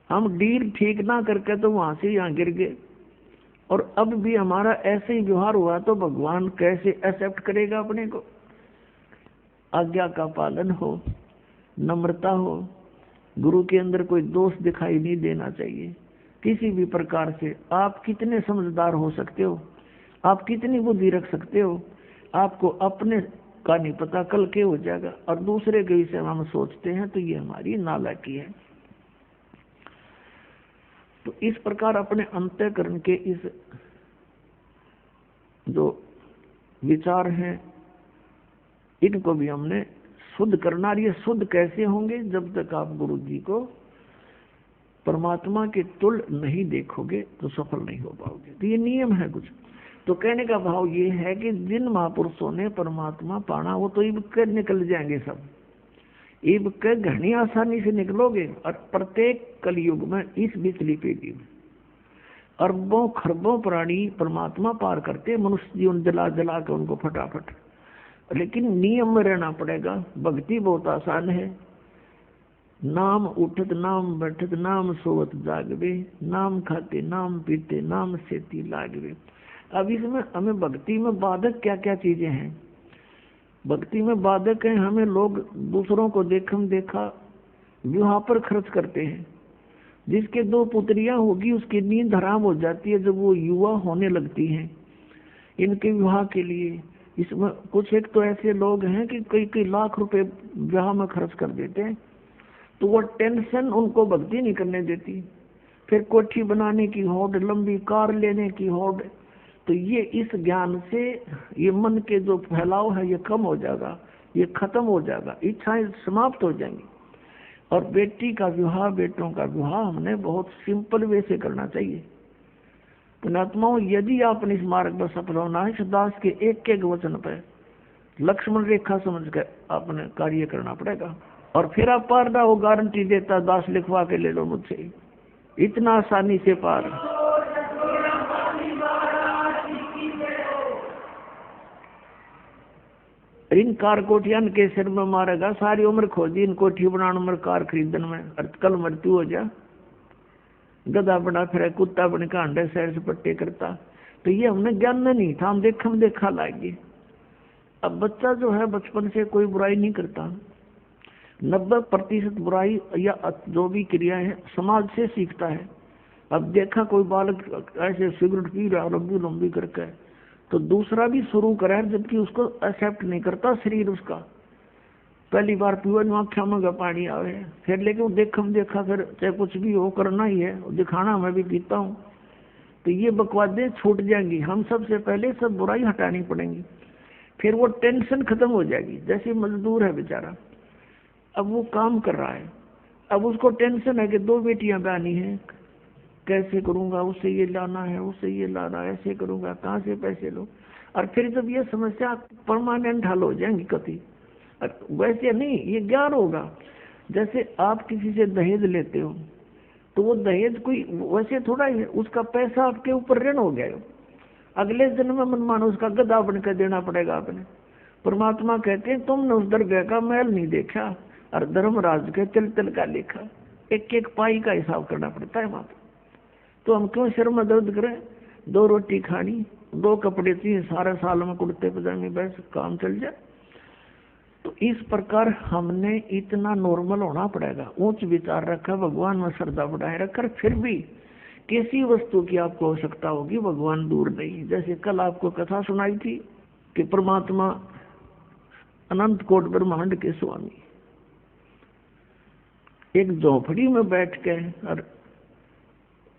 हम डील ठीक ना करके तो वहां से यहाँ गिर गए, और अब भी हमारा ऐसे ही व्यवहार हुआ तो भगवान कैसे एक्सेप्ट करेगा अपने को? आज्ञा का पालन हो, नम्रता हो, गुरु के अंदर कोई दोष दिखाई नहीं देना चाहिए किसी भी प्रकार से। आप कितने समझदार हो सकते हो, आप कितनी बुद्धि रख सकते हो, आपको अपने का नहीं पता कल के हो जाएगा, और दूसरे के विषय में हम सोचते हैं, तो ये हमारी नालायकी है। तो इस प्रकार अपने अंतःकरण के इस जो विचार हैं इनको भी हमने शुद्ध करना। और ये शुद्ध कैसे होंगे? जब तक आप गुरु जी को परमात्मा के तुल्य नहीं देखोगे तो सफल नहीं हो पाओगे। तो ये नियम है कुछ। तो कहने का भाव ये है कि जिन महापुरुषों ने परमात्मा पाना वो तो इब के निकल जाएंगे सब, इब के घनी आसानी से निकलोगे। और प्रत्येक कलयुग में इस बिचली पीढ़ी में अरबों खरबों प्राणी परमात्मा पार करते, मनुष्य जीवन जला जला के उनको फटाफट। लेकिन नियम में रहना पड़ेगा। भक्ति बहुत आसान है। नाम उठत नाम बैठत नाम सोवत जागवे, नाम खाते नाम पीते नाम सेती लागवे। अब इसमें हमें भक्ति में बाधक क्या क्या चीजें हैं? भक्ति में बाधक है, हमें लोग दूसरों को देखम देखा विवाह पर खर्च करते हैं। जिसके 2 पुत्रियां होगी उसकी नींद हराम हो जाती है जब वो युवा होने लगती हैं इनके विवाह के लिए। इसमें कुछ एक तो ऐसे लोग हैं कि कई लाख रुपए विवाह में खर्च कर देते हैं, तो वो टेंशन उनको भक्ति नहीं करने देती। फिर कोठी बनाने की होड़, लंबी कार लेने की होड़। तो ये इस ज्ञान से ये मन के जो फैलाव है ये कम हो जाएगा, ये खत्म हो जाएगा, इच्छाएं समाप्त हो जाएंगी। और बेटी का विवाह, बेटों का विवाह हमने बहुत सिंपल वे से करना चाहिए। पुण्यात्माओं, यदि आपने इस मार्ग पर सफल होना है, दास के एक एक वचन पर लक्ष्मण रेखा समझकर आपने कार्य करना पड़ेगा। और फिर आप पार ना हो, गारंटी देता दास लिखवा के ले लो मुझसे, इतना आसानी से पार। इन कार कोठियान के सिर में मारेगा, सारी उम्र खोजी इन कोठी बनाने में, कार खरीदने में, कल मृत्यु हो जा। गधा बड़ा फिर कुत्ता बन के अंडे सैर से पट्टे करता। तो ये हमने ज्ञान में नहीं था, हम देखा लागे। अब बच्चा जो है बचपन से कोई बुराई नहीं करता, 90% बुराई या जो भी क्रिया है समाज से सीखता है। अब देखा कोई बालक ऐसे सिगरेट पी रहा लंबी लंबी करके, तो दूसरा भी शुरू करे, जबकि उसको एक्सेप्ट नहीं करता शरीर उसका। पहली बार पीवन आँखों में पानी आवे, फिर लेकिन देखा फिर चाहे कुछ भी हो करना ही है, दिखाना मैं भी पीता हूँ। तो ये बकवादें छूट जाएंगी। हम सबसे पहले सब बुराई हटानी पड़ेंगी, फिर वो टेंशन खत्म हो जाएगी। जैसे मजदूर है बेचारा, अब वो काम कर रहा है, अब उसको टेंशन है कि 2 बेटियां ब्यानी है, कैसे करूंगा, उससे ये लाना है, उससे ये लाना है, ऐसे करूंगा, कहाँ से पैसे लो। और फिर जब ये समस्या परमानेंट हल हो जाएंगी कभी, वैसे नहीं, ये ज्ञान होगा। जैसे आप किसी से दहेज लेते हो तो वो दहेज कोई वैसे थोड़ा ही, उसका पैसा आपके ऊपर ऋण हो गया, अगले जन्म में मनमानो उसका गधा बनकर देना पड़ेगा आपने। परमात्मा कहते हैं तुमने उस दरगाह का महल नहीं देखा और धर्मराज के तिल तिल का लेखा, एक एक पाई का हिसाब करना पड़ता है वहां। तो हम क्यों सिर में दर्द करें? 2 रोटी खानी, 2 कपड़े चाहिए, सारे साल में कुर्ते पजामे बस काम चल जाए। तो इस प्रकार हमने इतना नॉर्मल होना पड़ेगा, उच्च विचार रखा, भगवान में श्रद्धा बढ़ाए रखकर, फिर भी किसी वस्तु की आपको आवश्यकता होगी, भगवान दूर नहीं। जैसे कल आपको कथा सुनाई थी कि परमात्मा अनंत कोट ब्रह्मांड के स्वामी एक झोपड़ी में बैठ के और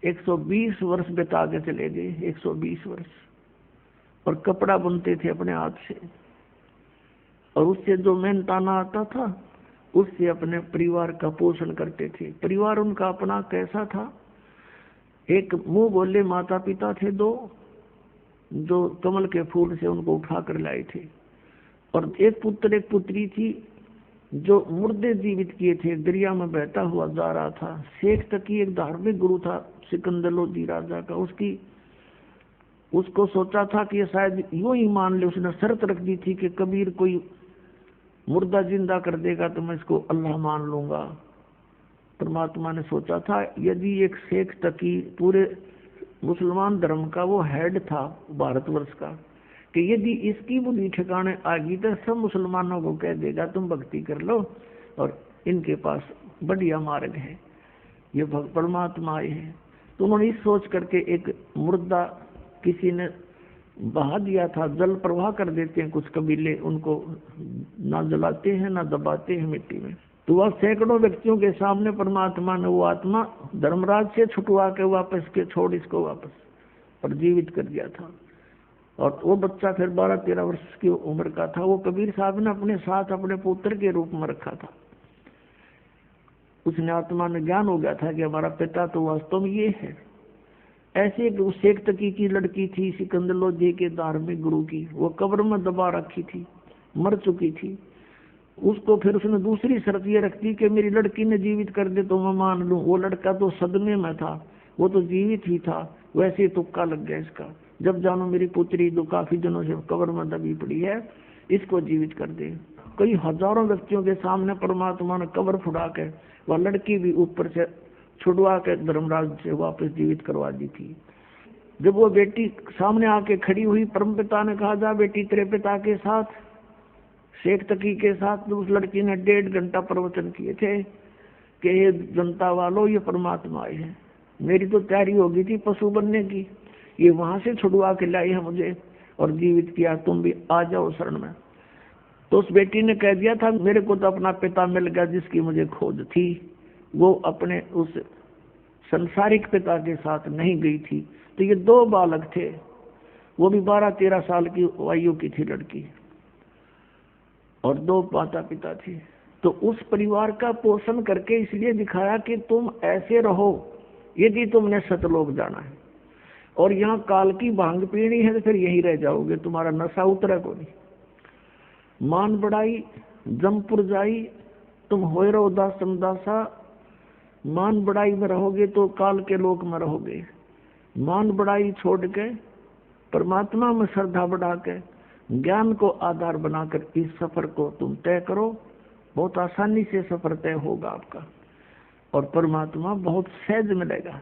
120 वर्ष बिता के चले गए, 120 वर्ष, और कपड़ा बुनते थे अपने हाथ से, और उससे जो मेहनताना आता था उससे अपने परिवार का पोषण करते थे। परिवार उनका अपना कैसा था? एक मुंह बोले माता पिता थे 2, जो कमल के फूल से उनको उठा कर लाए थे, और एक पुत्र एक पुत्री थी जो मुर्दे जीवित किए थे, दरिया में बहता हुआ जा रहा था। शेख तकी एक धार्मिक गुरु था सिकंदर लोधी राजा का, उसको सोचा था कि ये शायद यूं ही मान ले, उसने शर्त रख दी थी कि कबीर कोई मुर्दा जिंदा कर देगा तो मैं इसको अल्लाह मान लूंगा। परमात्मा ने सोचा था यदि एक शेख तकी पूरे मुसलमान धर्म का वो हेड था भारतवर्ष का, कि यदि इसकी बुद्धि ठिकाने आ गई तो सब मुसलमानों को कह देगा तुम भक्ति कर लो और इनके पास बढ़िया मार्ग है, ये परमात्मा आए हैं। तो उन्होंने इस सोच करके एक मुर्दा किसी ने बहा दिया था, जल प्रवाह कर देते हैं कुछ कबीले, उनको ना जलाते हैं ना दबाते हैं मिट्टी में। तो वह सैकड़ों व्यक्तियों के सामने परमात्मा ने वो आत्मा धर्मराज से छुटवा के वापस के छोड़ इसको वापस पर जीवित कर दिया था। और वो बच्चा फिर 12-13 वर्ष की उम्र का था। वो कबीर साहब ने अपने साथ अपने पुत्र के रूप में रखा था। उसने आत्मा में ज्ञान हो गया था कि हमारा पिता तो वास्तव में ये है। ऐसे एक शेख तकी की लड़की थी सिकंदर लोधी के धार्मिक गुरु की, वो कब्र में दबा रखी थी, मर चुकी थी। उसको फिर उसने दूसरी शर्त ये रख दी कि मेरी लड़की ने जीवित कर दे तो मैं मान लूं। वो लड़का तो सदमे में था, वो तो जीवित ही था, वैसे ही तुक्का लग गया इसका। जब जानो मेरी पुत्री जो काफी दिनों से कब्र में दबी पड़ी है, इसको जीवित कर दे। कई हजारों व्यक्तियों के सामने परमात्मा ने कब्र फुड़ा के वह लड़की भी ऊपर से छुड़वा के धर्मराज से वापस जीवित करवा दी थी। जब वो बेटी सामने आके खड़ी हुई, परमपिता ने कहा जा बेटी तेरे पिता के साथ, शेख तकी के साथ। उस लड़की ने 1.5 घंटा प्रवचन किए थे कि ये जनता वालों ये परमात्मा आए हैं। मेरी तो तैयारी हो गई थी पशु बनने की, ये वहां से छुड़वा के लाई है मुझे और जीवित किया, तुम भी आ जाओ शरण में। तो उस बेटी ने कह दिया था मेरे को तो अपना पिता मिल गया जिसकी मुझे खोज थी, वो अपने उस संसारिक पिता के साथ नहीं गई थी। तो ये 2 बालक थे, वो भी 12-13 साल की आयु की थी लड़की, और 2 माता पिता थे। तो उस परिवार का पोषण करके इसलिए दिखाया कि तुम ऐसे रहो यदि तुमने सतलोक जाना है, और यहाँ काल की भांग पीनी है तो फिर यही रह जाओगे, तुम्हारा नशा उतरा को नहीं। मान बढ़ाई जमपुर जाई, तुम होए रहो दास समदासा। मान बढ़ाई में रहोगे तो काल के लोक में रहोगे। मान बढ़ाई छोड़ के परमात्मा में श्रद्धा बढ़ा के ज्ञान को आधार बनाकर इस सफर को तुम तय करो, बहुत आसानी से सफर तय होगा आपका, और परमात्मा बहुत सहज मिलेगा।